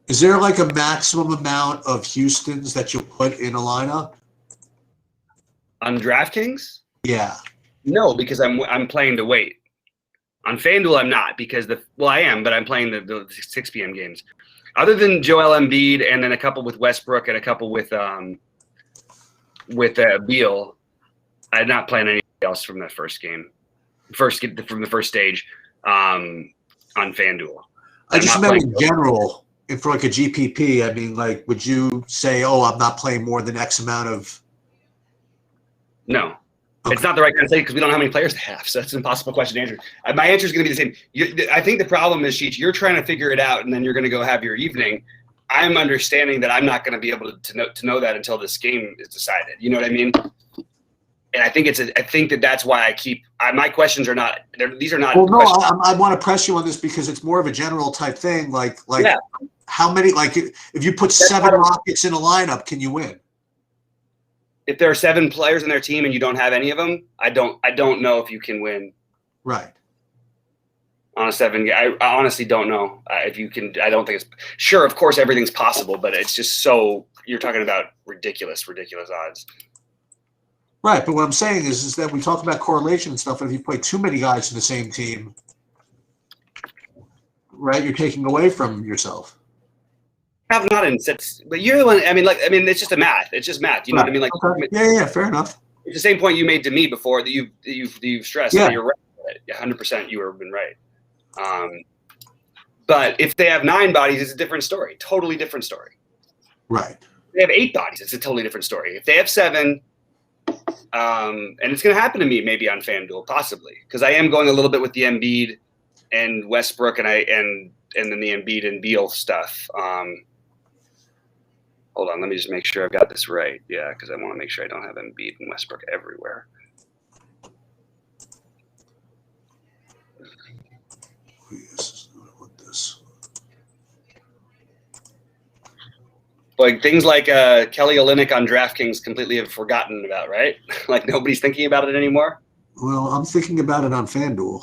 Is there like a maximum amount of Houstons that you'll put in a lineup? on DraftKings? Yeah. No, because I'm playing to wait. On FanDuel, I'm not because I am, but I'm playing the 6 p.m. games. Other than Joel Embiid and then a couple with Westbrook and a couple with Beal, I'm not playing anything else from that first game, from the first stage on FanDuel. I just meant in general, and for like a GPP, I mean, like, would you say, oh, I'm not playing more than X amount of? No. Okay. It's not the right kind of thing because we don't know how many players they have. So that's an impossible question to answer. My answer is going to be the same. I think the problem is, Sheech, you're trying to figure it out, and then you're going to go have your evening. I'm understanding that I'm not going to be able to know that until this game is decided. You know what I mean? And I think that's why I keep my questions are not. These are not. Well, no, questions. I want to press you on this because it's more of a general type thing. Like Yeah. How many? Like, if you put 7 Rockets in a lineup, can you win? If there are 7 players in their team and you don't have any of them, I don't know if you can win. Right. On a 7, I honestly don't know if you can. I don't think it's sure. Of course, everything's possible, but it's just so you're talking about ridiculous odds. Right, but what I'm saying is that we talk about correlation and stuff, and if you play too many guys in the same team, right, you're taking away from yourself. Have not in sets, but you're the one. I mean, it's just a math. It's just math. You know what I mean? Like, okay. Yeah, fair enough. It's the same point you made to me before that you've stressed. Yeah. That you're right. 100%. You have been right. But if they have 9 bodies, it's a different story. Totally different story. Right. If they have 8 bodies, it's a totally different story. If they have 7. And it's going to happen to me maybe on FanDuel, possibly, because I am going a little bit with the Embiid and Westbrook and then the Embiid and Beal stuff. Hold on, let me just make sure I've got this right. Yeah, because I want to make sure I don't have Embiid and Westbrook everywhere. Like things like Kelly Olynyk on DraftKings completely have forgotten about, right? Like nobody's thinking about it anymore. Well, I'm thinking about it on FanDuel.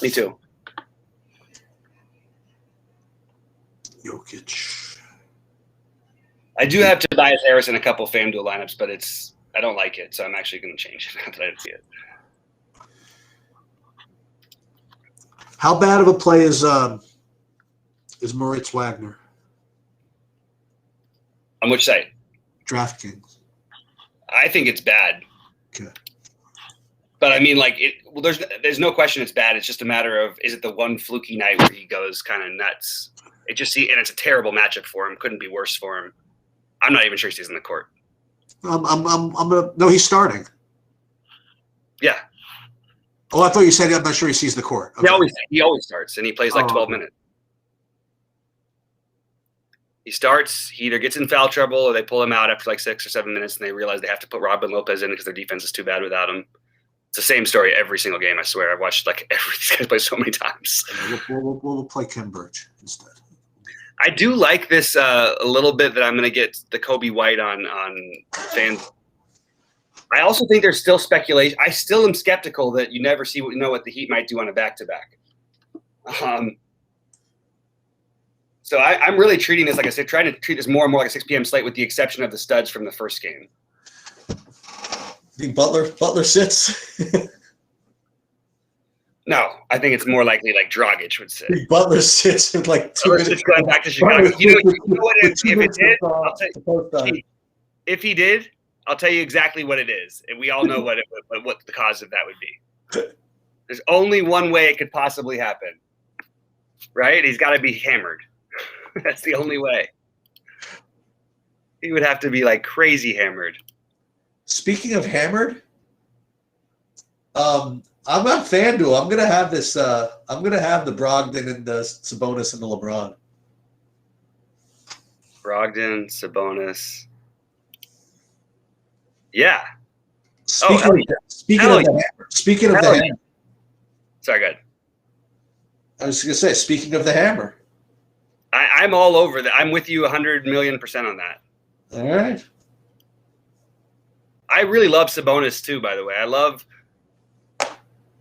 Me too. Jokic. I do have Tobias Harris in a couple FanDuel lineups, but I don't like it, so I'm actually going to change it now that I see it. How bad of a play is Moritz Wagner? On which site? DraftKings. I think it's bad. Okay. But I mean, like, there's no question it's bad. It's just a matter of, is it the one fluky night where he goes kind of nuts? And it's a terrible matchup for him. Couldn't be worse for him. I'm not even sure he stays in the court. No, he's starting. Yeah. Oh, I thought you said I'm not sure he sees the court. Okay. He always starts, and he plays like 12 minutes. He starts, he either gets in foul trouble or they pull him out after like 6 or 7 minutes and they realize they have to put Robin Lopez in because their defense is too bad without him. It's the same story every single game, I swear. I've watched like these guys play so many times. We'll play Ken Birch instead. I do like this a little bit that I'm going to get the Kobe White on fans. I also think there's still speculation. I still am skeptical that you never know what the Heat might do on a back-to-back. So I'm really treating this, like I said, trying to treat this more and more like a 6 p.m. slate, with the exception of the studs from the first game. Think Butler sits? No, I think it's more likely like Dragic would sit. Butler sits in like 2 minutes. Just going back to Chicago. You know what? If it did, I'll tell you, if he did, I'll tell you exactly what it is, and we all know what the cause of that would be. There's only one way it could possibly happen, right? He's got to be hammered. That's the only way. He would have to be like crazy hammered. Speaking of hammered, I'm on FanDuel. I'm gonna have this. I'm gonna have the Brogdon and the Sabonis and the LeBron. Brogdon, Sabonis. Yeah. Speaking of the hammer. Sorry, go ahead. I was gonna say, speaking of the hammer. I'm all over that. I'm with you 100,000,000% on that. All right. I really love Sabonis too, by the way.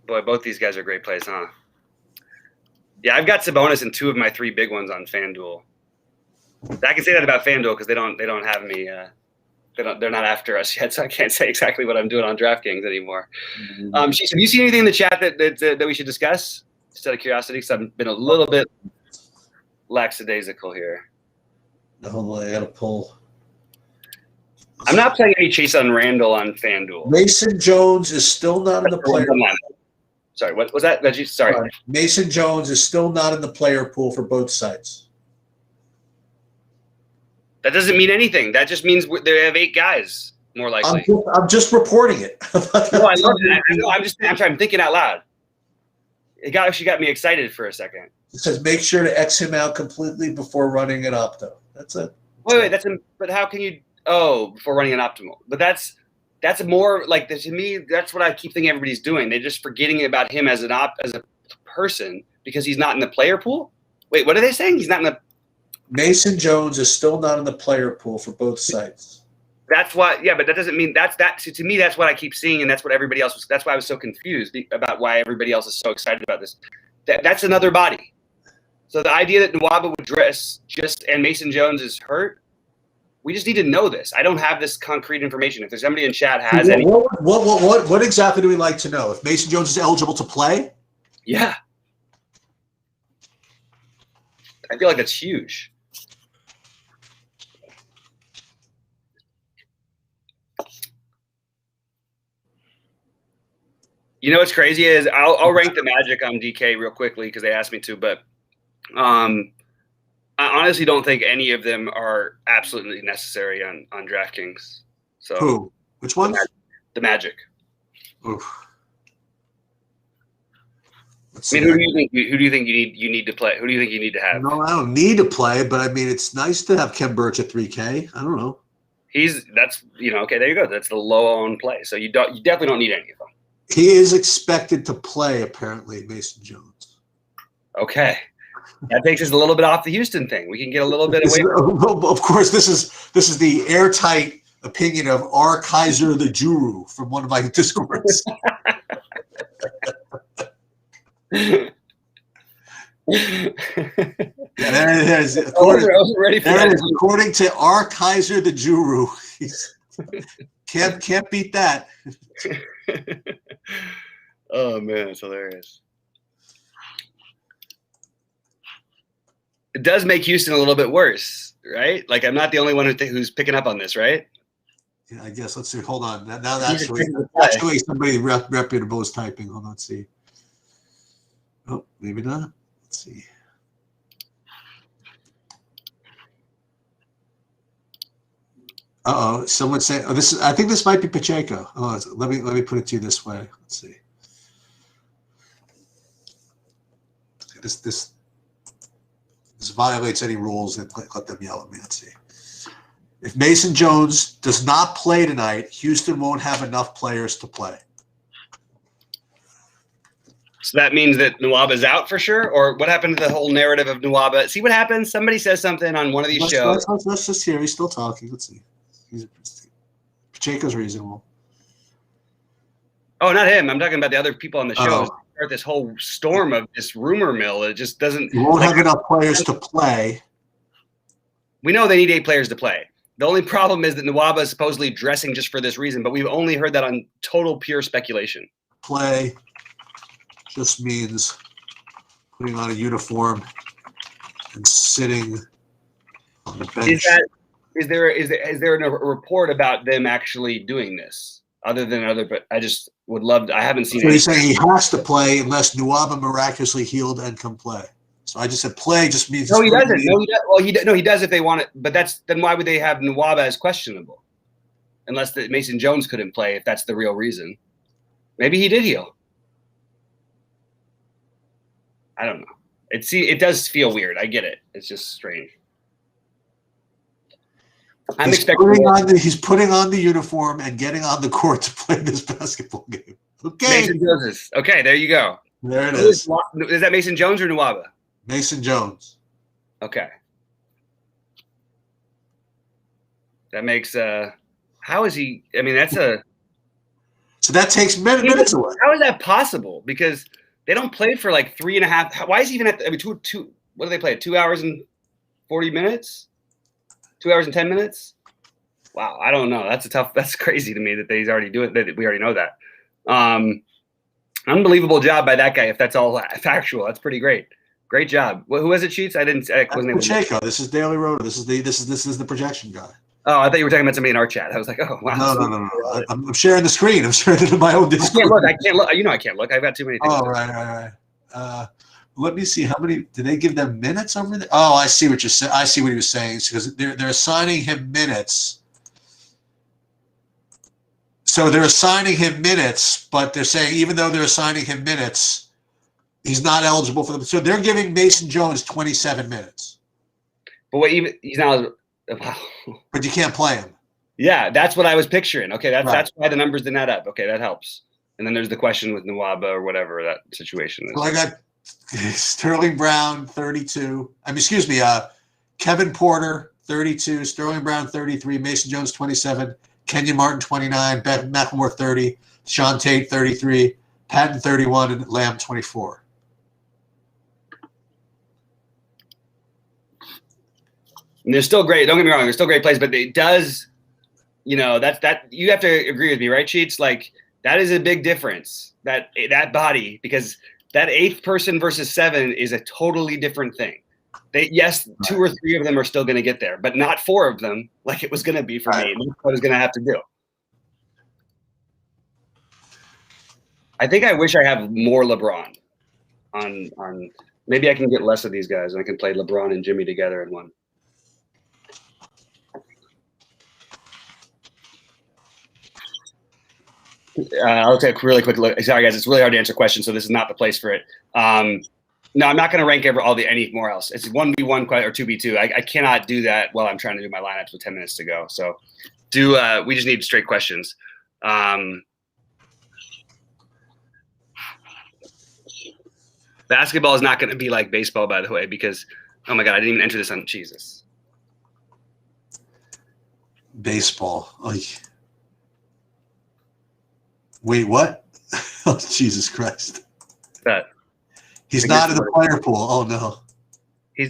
Boy, both these guys are great plays, huh? Yeah, I've got Sabonis in 2 of my 3 big ones on FanDuel. I can say that about FanDuel because they don't have me. They're not after us yet, so I can't say exactly what I'm doing on DraftKings anymore. Mm-hmm. Have you seen anything in the chat that we should discuss? Just out of curiosity, because I've been a little bit lackadaisical here. Hold on, I gotta pull. I'm not playing any chase on Randall on FanDuel. Mason Jones is still not in the player. Sorry, what was that? Sorry. Mason Jones is still not in the player pool for both sides. That doesn't mean anything. That just means they have 8 guys, more likely. I'm just reporting it. No, I love it. I know. I'm thinking out loud. It actually got me excited for a second. It says make sure to X him out completely before running it up, though. That's it. Wait. But how can you? Oh, before running an optimal. But that's more like to me. That's what I keep thinking everybody's doing. They're just forgetting about him as a person because he's not in the player pool. Wait, what are they saying? He's not in the. Mason Jones is still not in the player pool for both sides. That's why, yeah, but that doesn't mean that. So to me, that's what I keep seeing, and that's what everybody else was. That's why I was so confused about why everybody else is so excited about this. That's another body. So the idea that Nwaba would dress and Mason Jones is hurt, we just need to know this. I don't have this concrete information. If there's somebody in chat has any, what exactly do we like to know? If Mason Jones is eligible to play? Yeah, I feel like that's huge. You know what's crazy is I'll rank the Magic on DK real quickly because they asked me to, but I honestly don't think any of them are absolutely necessary on DraftKings. So who? Which one? The Magic. Oof. I mean, who do you think you need to play? Who do you think you need to have? No, I don't need to play, but I mean, it's nice to have Kem Birch at 3K. I don't know. Okay, there you go. That's the low-owned play. So you definitely don't need any of them. He is expected to play, apparently, Mason Jones. Okay. That takes us a little bit off the Houston thing. We can get a little bit away from Of course, this is the airtight opinion of R. Kaiser the Juru from one of my Discords. According to R. Kaiser the Juru. Can't beat that. Oh man, it's hilarious. It does make Houston a little bit worse, right? Like I'm not the only one who's picking up on this, right? Yeah, I guess. Let's see. Hold on. Now actually somebody reputable is typing. Hold on. Let's see. Oh, maybe not. Let's see. Uh-oh, someone said, I think this might be Pacheco. Oh, let me put it to you this way. Let's see. This violates any rules and let them yell at me. Let's see. If Mason Jones does not play tonight, Houston won't have enough players to play. So that means that Nwaba's out for sure? Or what happened to the whole narrative of Nwaba? See what happens? Somebody says something on one of these shows. Let's just hear. He's still talking. Let's see. Pacheco's reasonable. Oh, not him. I'm talking about the other people on the show. Oh. Start this whole storm of this rumor mill. It just doesn't. You won't have enough players to play. We know they need 8 players to play. The only problem is that Nwaba is supposedly dressing just for this reason, but we've only heard that on total pure speculation. Play just means putting on a uniform and sitting on the bench. Is there a report about them actually doing this other than other? But I just would love to. I haven't seen. So he's saying he has to play unless Nwaba miraculously healed and can play. So I just said play just means. No, he doesn't. No, he does. Well, he does if they want it. But then why would they have Nwaba as questionable? Unless Mason Jones couldn't play, if that's the real reason. Maybe he did heal. I don't know. It does feel weird. I get it. It's just strange. He's putting on the uniform and getting on the court to play this basketball game. Okay. Mason Jones. Okay, there you go. There it is. Is that Mason Jones or Nwaba? Mason Jones. Okay. That makes how is he? I mean, that's a. So that takes minutes away. How is that possible? Because they don't play for like 3.5. Why is he even at? I mean, two. What do they play? 2 hours and 40 minutes. 2 hours and 10 minutes. Wow, I don't know. That's crazy to me that he's already doing that. We already know that. Unbelievable job by that guy. If that's all factual, that's pretty great. Great job. Who was it, Cheats? I wasn't able to. Pacheco. This is Daily Roto. This is the projection guy. Oh, I thought you were talking about somebody in our chat. I was like, oh, wow. No. I'm sharing the screen. I'm sharing it in my own Discord. I can't look. You know I can't look. I've got too many things. Oh, right. Let me see how many. Did they give them minutes over there? Oh, I see what you're saying. I see what he was saying because they're assigning him minutes. So they're assigning him minutes, but they're saying even though they're assigning him minutes, he's not eligible for them. So they're giving Mason Jones 27 minutes. But he's not. Wow. But you can't play him. Yeah, that's what I was picturing. Okay, that's Right. that's why the numbers didn't add up. Okay, that helps. And then there's the question with Nwaba or whatever that situation is. Well, I got Sterling Brown 32. Kevin Porter 32, Sterling Brown 33, Mason Jones 27, Kenyon Martin 29, Ben McLemore 30, Sean Tate 33, Patton 31, and Lamb 24. And they're still great. Don't get me wrong. They're still great plays, but it does, that you have to agree with me, right, Cheats? Like that is a big difference. That body, because that 8th person versus 7 is a totally different thing. Yes, 2 or 3 of them are still going to get there, but not 4 of them like it was going to be for me. That's what I was going to have to do. I think I wish I have more LeBron on. Maybe I can get less of these guys and I can play LeBron and Jimmy together in one. I'll take a really quick look. Sorry, guys, it's really hard to answer questions, so this is not the place for it. No, I'm not going to rank any more else. It's 1v1 or 2v2. I cannot do that while I'm trying to do my lineups with 10 minutes to go. So, we just need straight questions. Basketball is not going to be like baseball, by the way, because oh my god, I didn't even enter this on Jesus. Baseball, like. Wait, what? Oh, Jesus Christ. That he's not in the player pool. Oh, no.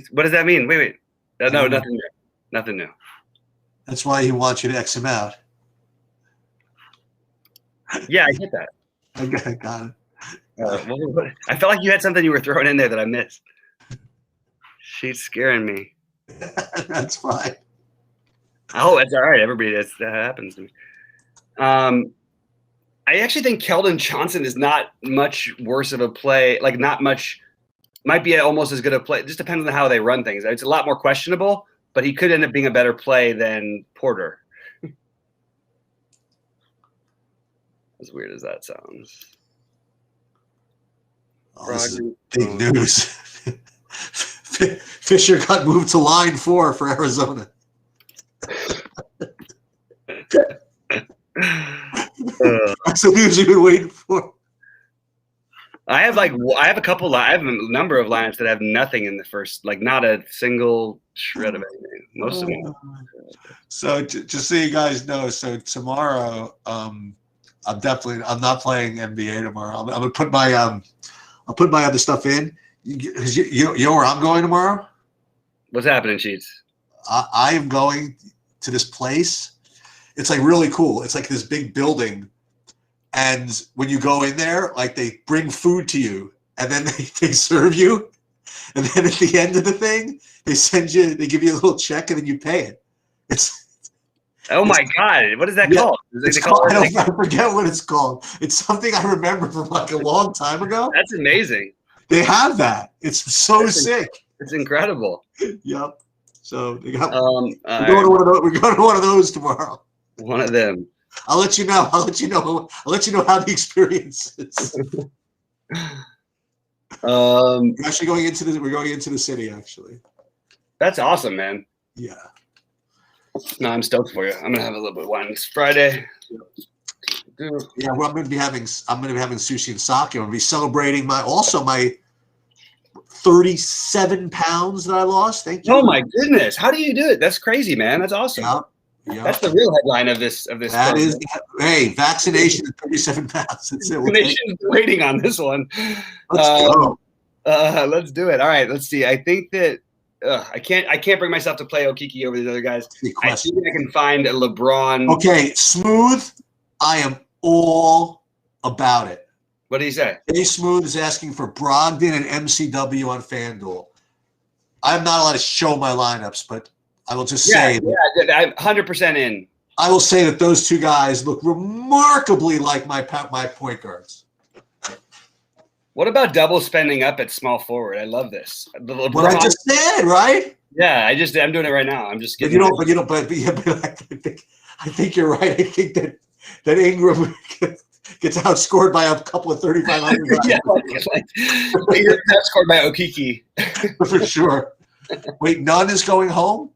What does that mean? Wait. No, nothing new. Nothing new. That's why he wants you to X him out. Yeah, I get that. I got it. I felt like you had something you were throwing in there that I missed. She's scaring me. That's fine. Oh, that's all right. Everybody, that happens to me. I actually think Keldon Johnson is not much worse of a play. Like not much, might be almost as good a play. It just depends on how they run things. It's a lot more questionable, but he could end up being a better play than Porter. As weird as that sounds. Oh, this is big news. Fisher got moved to line 4 for Arizona. That's the news you've been waiting for. I have a couple. I have a number of lines that have nothing in the first, like not a single shred of anything. Most of them. So just so you guys know, so tomorrow I'm not playing NBA tomorrow. I'm gonna put my I'll put my other stuff in. You know where I'm going tomorrow? What's happening, Cheats? I am going to this place. It's like really cool. It's like this big building, and when you go in there, like they bring food to you, and then they serve you, and then at the end of the thing, they give you a little check, and then you pay it. Oh my God! What is that Yeah, called? I forget what it's called. It's something I remember from like a long time ago. That's amazing. They have that. It's so sick. It's incredible. Yep. So they got. We're We're going to one of those tomorrow. One of them. I'll let you know. I'll let you know how the experience is. We're actually going into the city. Actually. That's awesome, man. Yeah. No, I'm stoked for you. I'm gonna have a little bit of wine. It's Friday. Yeah, well, I'm gonna be having sushi and sake. I'm gonna be celebrating my 37 pounds that I lost. Thank you. Oh my goodness! How do you do it? That's crazy, man. That's awesome. Yeah. That's the real headline of this. That program. Is, hey, vaccination at 37 pounds. That's it. The nation's waiting on this one. Let's go. Let's do it. All right. Let's see. I think that I can't bring myself to play Okiki over these other guys. I think I can find a LeBron. Okay, Smooth. I am all about it. What did he say? Jay Smooth is asking for Brogdon and MCW on FanDuel. I'm not allowed to show my lineups, but I will just say that I'm 100% in. I will say that those two guys look remarkably like my point guards. What about double spending up at small forward? I love this. What I just said, right? Yeah, I'm doing it right now. I'm just kidding. But I think you're right. I think that Ingram gets outscored by a couple of 3,500 guys. You're outscored by Okiki. For sure. Wait, Nunn is going home?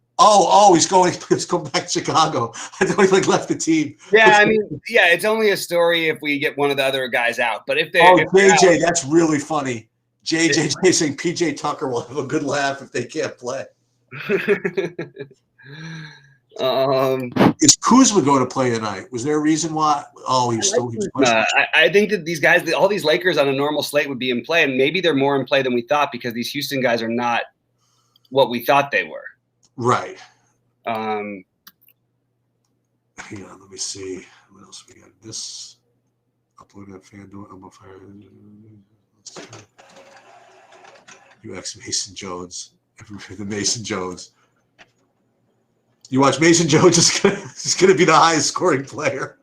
He's going back to Chicago. I thought he left the team. Yeah, I mean, it's only a story if we get one of the other guys out. But if JJ, that's really funny. JJ saying PJ Tucker will have a good laugh if they can't play. Is Kuzma going to play tonight? Was there a reason why? I think that these guys, all these Lakers on a normal slate would be in play, and maybe they're more in play than we thought because these Houston guys are not what we thought they were. Right. Hang on, let me see. What else we got? This upload that FanDuel. I'm on fire. UX Mason Jones. The Mason Jones. You watch Mason Jones is gonna be the highest scoring player.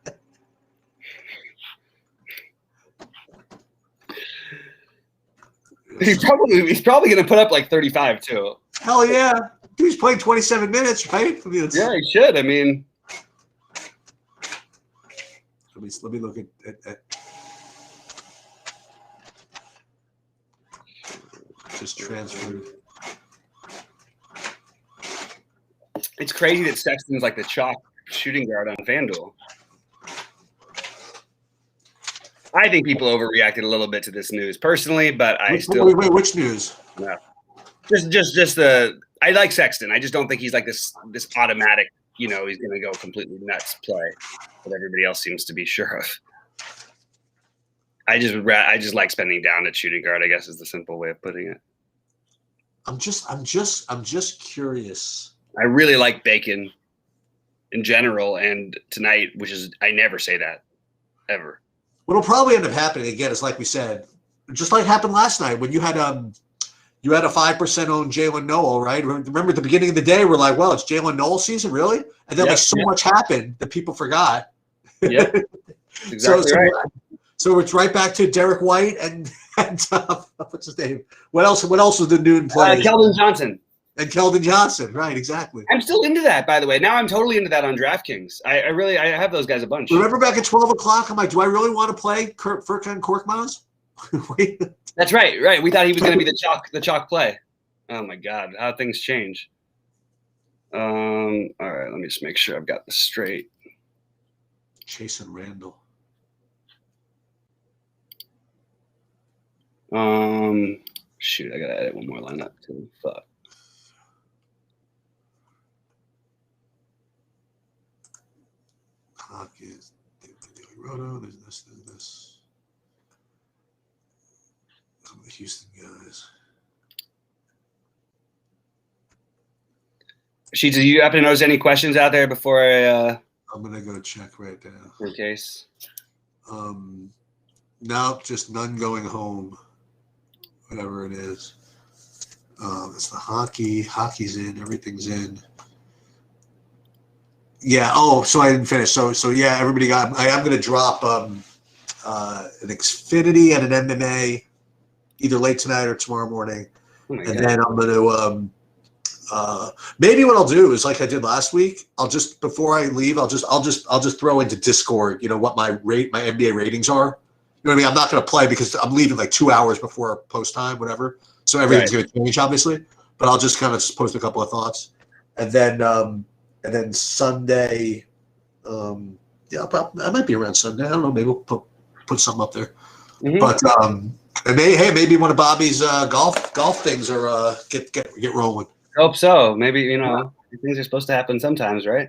He's probably gonna put up like 35 too. Hell yeah. He's playing 27 minutes, right? Yeah, he should. I mean, let me look at just transferred. It's crazy that Sexton's like the chalk shooting guard on FanDuel. I think people overreacted a little bit to this news personally, but wait, which news? No, just the. I like Sexton. I just don't think he's like this automatic, he's going to go completely nuts play that everybody else seems to be sure of. I just like spending down at shooting guard, I guess is the simple way of putting it. I'm just curious. I really like Bacon in general and tonight, which is, I never say that ever. What'll probably end up happening again is like we said, just like happened last night when you had a 5% owned Jalen Noel, right? Remember at the beginning of the day, we're like, well, it's Jalen Noel season, really? And then much happened that people forgot. Yeah, exactly right. So it's right back to Derek White and what's his name? What else was the noon play? Keldon Johnson. And Keldon Johnson, right? Exactly. I'm still into that, by the way. Now I'm totally into that on DraftKings. I have those guys a bunch. Remember back at 12 o'clock, I'm like, do I really want to play Furkan Korkmaz? That's right. Right. We thought he was going to be the chalk play. Oh my God, how things change. All right, let me just make sure I've got this straight. Jason Randall. Shoot, I gotta edit one more line up too. Fuck. Roto, there's this. Some of the Houston guys. Sheets, do you happen to notice any questions out there before I'm gonna go check right now. in case? No, just none going home. Whatever it is. It's the hockey. Hockey's in. Everything's in. Yeah. Oh, so I didn't finish. So yeah, everybody got. I am going to drop an Xfinity and an MMA either late tonight or tomorrow morning, Oh my and God. then I'm going to maybe what I'll do is like I did last week. I'll just before I leave, I'll just throw into Discord. What my NBA ratings are. You know what I mean? I'm not going to play because I'm leaving like 2 hours before post time, whatever. So everything's going to change, obviously. But I'll just kind of post a couple of thoughts, and then Sunday, yeah, I might be around Sunday. I don't know. Maybe we'll put something up there. Mhm. But and maybe one of Bobby's golf things are get rolling. Hope so. Maybe things are supposed to happen sometimes, right?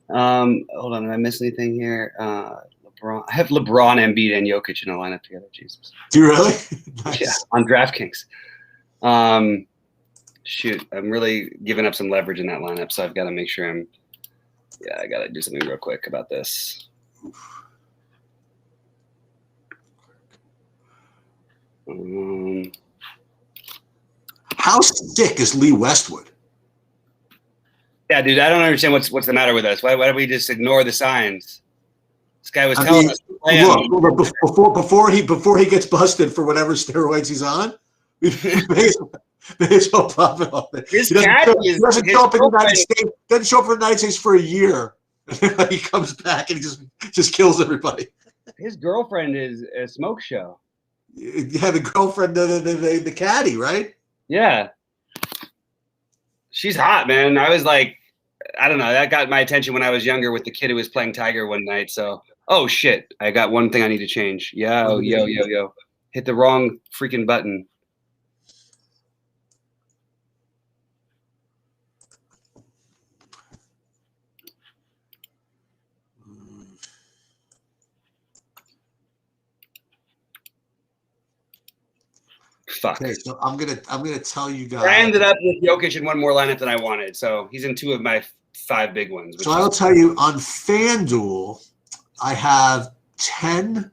Hold on, did I miss anything here? LeBron. I have LeBron, Embiid, and Jokic in a lineup together. Jesus. Do you really? Nice. Yeah, on DraftKings. Shoot, I'm really giving up some leverage in that lineup, so I've got to make sure I got to do something real quick about this. How sick is Lee Westwood? Yeah, dude, I don't understand what's the matter with us. Why don't we just ignore the signs? This guy was telling us to play him. Look, before he gets busted for whatever steroids he's on, we may as well pop it off. His He doesn't caddy show- is- he doesn't his show up in the United girlfriend- States. Doesn't show up for the United States for a year. He comes back and he just kills everybody. His girlfriend is a smoke show. Yeah, the girlfriend, the caddy, right? Yeah. She's hot, man. I was like, I don't know. That got my attention when I was younger with the kid who was playing Tiger one night. So, oh, shit. I got one thing I need to change. Yo. Hit the wrong freaking button. Fuck. Okay, so I'm gonna tell you guys. I ended up with Jokic in one more lineup than I wanted. So he's in two of my 5 big ones. which So I'll tell you on FanDuel, I have 10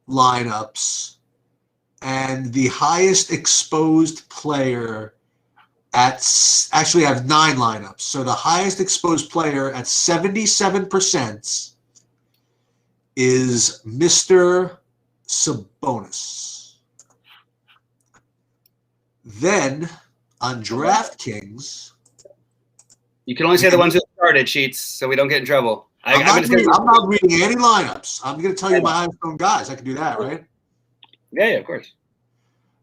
lineups, and the highest exposed player actually I have 9 lineups. So the highest exposed player at 77% is Mr. Sabonis. Then on DraftKings, You can only say the ones who started, Sheets, so we don't get in trouble. I'm not reading any lineups. I'm going to tell you my highest owned guys. I can do that, right? Yeah, of course.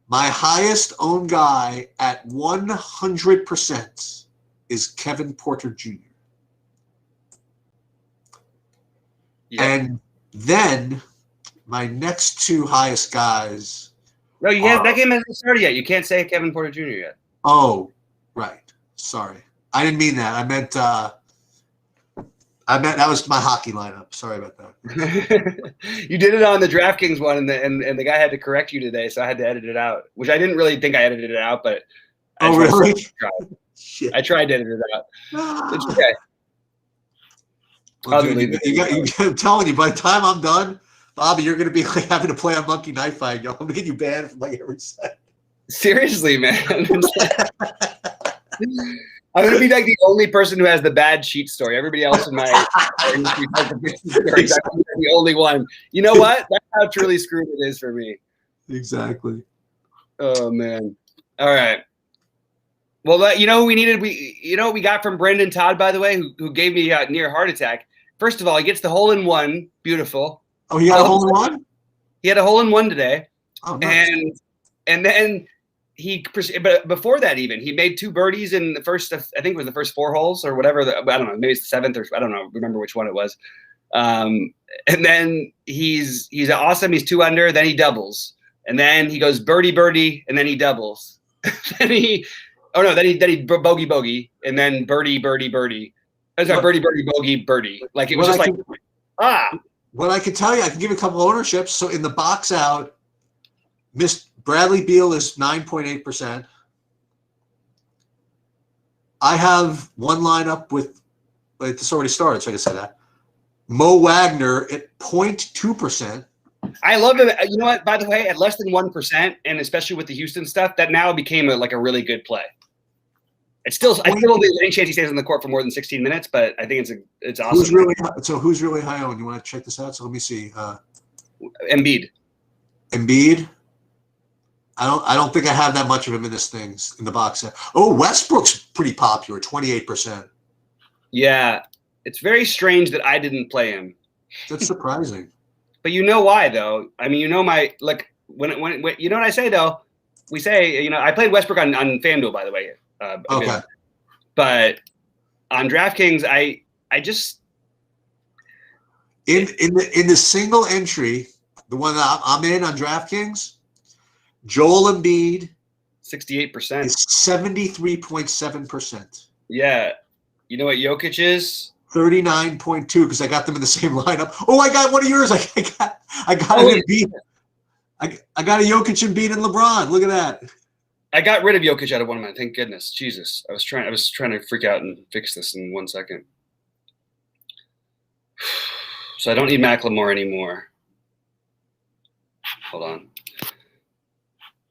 My highest owned guy at 100% is Kevin Porter Jr. Yeah. And then my next 2 highest guys. No, that game hasn't started yet. You can't say Kevin Porter Jr. yet. Oh, right. Sorry. I didn't mean that. I meant that was my hockey lineup. Sorry about that. You did it on the DraftKings one, and the guy had to correct you today, so I had to edit it out, which I didn't really think I edited it out, but Oh, really? I tried to edit it out. It's okay. Well, dude, I'm telling you, by the time I'm done, Bobby, you're going to be like having to play on Monkey Knife Fight. I'm going to get you banned from like every set. Seriously, man. I'm going to be like the only person who has the bad cheat story. Everybody else in my industry has the good stories. I'm the only one. You know what? That's how truly screwed it is for me. Exactly. Oh, man. All right. Well, you know who we needed? We got from Brendan Todd, by the way, who gave me a near heart attack. First of all, he gets the hole-in-one. Beautiful. Oh, he got a hole-in-one? He had a hole-in-one today. Oh, nice. And then but before that, even he made 2 birdies in the first, I think it was the first 4 holes or whatever. I don't know, maybe it's the 7th or I don't know, remember which one it was. And then he's awesome. He's 2 under. Then he doubles, and then he goes birdie, and then he doubles. then he bogey, and then birdie. I'm sorry, birdie, bogey, birdie. Like it was just What I can tell you, I can give you a couple ownerships. So in the box out, Miss Bradley Beal is 9.8%. I have one lineup with, like, this already started, so I can say that. Mo Wagner at 0.2%. I love it. You know what? By the way, at less than 1%, and especially with the Houston stuff, that now became a really good play. It's still, I still don't think there's any chance he stays on the court for more than 16 minutes, but I think it's awesome. Who's really high owned? You want to check this out? So let me see. Embiid. I don't think I have that much of him in the box set. Oh, Westbrook's pretty popular, 28%. Yeah, it's very strange that I didn't play him. That's surprising. But you know why, though? I mean, you know when you know what I say, though. We say, I played Westbrook on FanDuel, by the way. Okay. But on DraftKings, I just in the single entry, the one that I'm in on DraftKings, Joel Embiid 68% is 73.7%. Yeah, you know what Jokic is? 39.2 because I got them in the same lineup. Oh, I got one of yours. I got an Embiid. I got a Jokic, Embiid, and LeBron. Look at that. I got rid of Jokic out of one of mine. Thank goodness. Jesus. I was trying to freak out and fix this in 1 second. So I don't need McLemore anymore. Hold on.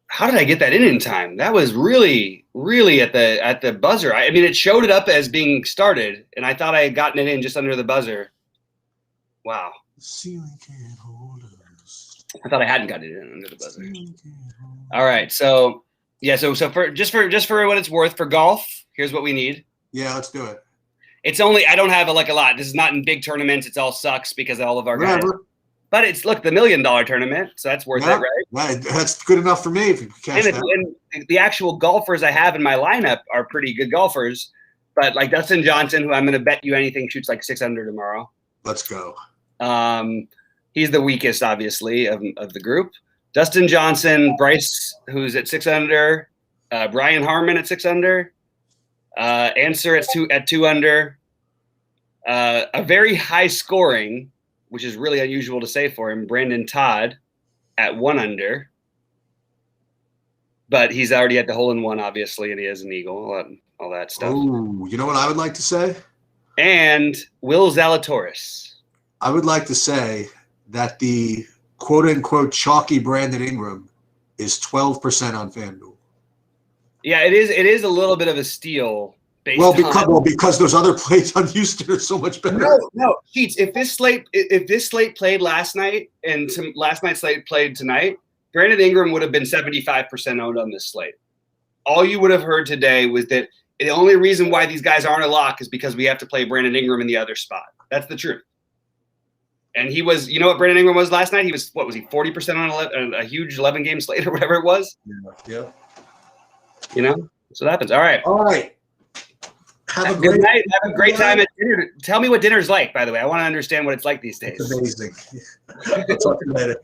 How did I get that in time? That was really, really at the buzzer. I mean, it showed it up as being started, and I thought I had gotten it in just under the buzzer. Wow. The ceiling can't hold us. I thought I hadn't gotten it in under the buzzer. All right. So yeah. So for what it's worth for golf, here's what we need. Yeah, let's do it. It's only, I don't have a lot. This is not in big tournaments. It's all sucks because all of our guys. But it's, look, the $1 million tournament, so that's worth it, right? Right. That's good enough for me if you catch that. And the actual golfers I have in my lineup are pretty good golfers. But like Dustin Johnson, who I'm going to bet you anything shoots like 6 under tomorrow. Let's go. He's the weakest, obviously, of the group. Dustin Johnson, Bryce, who's at 6 under, Brian Harmon at 6 under, Answer at 2 under, a very high scoring, which is really unusual to say for him, Brandon Todd at 1 under. But he's already at the hole-in-one, obviously, and he has an eagle, all that stuff. Oh, you know what I would like to say? And Will Zalatoris. I would like to say that the quote-unquote chalky Brandon Ingram is 12% on FanDuel. Yeah, it is a little bit of a steal. Because those other plays on Houston are so much better. No, Cheats. If this slate played last night and last night's slate played tonight, Brandon Ingram would have been 75% owned on this slate. All you would have heard today was that the only reason why these guys aren't a lock is because we have to play Brandon Ingram in the other spot. That's the truth. And he was, you know what Brandon Ingram was last night? He was, 40% on a huge 11-game slate or whatever it was? Yeah. So that happens. All right. Have a great night. Have a great time at dinner. Tell me what dinner's like, by the way. I want to understand what it's like these days. It's amazing. I'll talk to you later.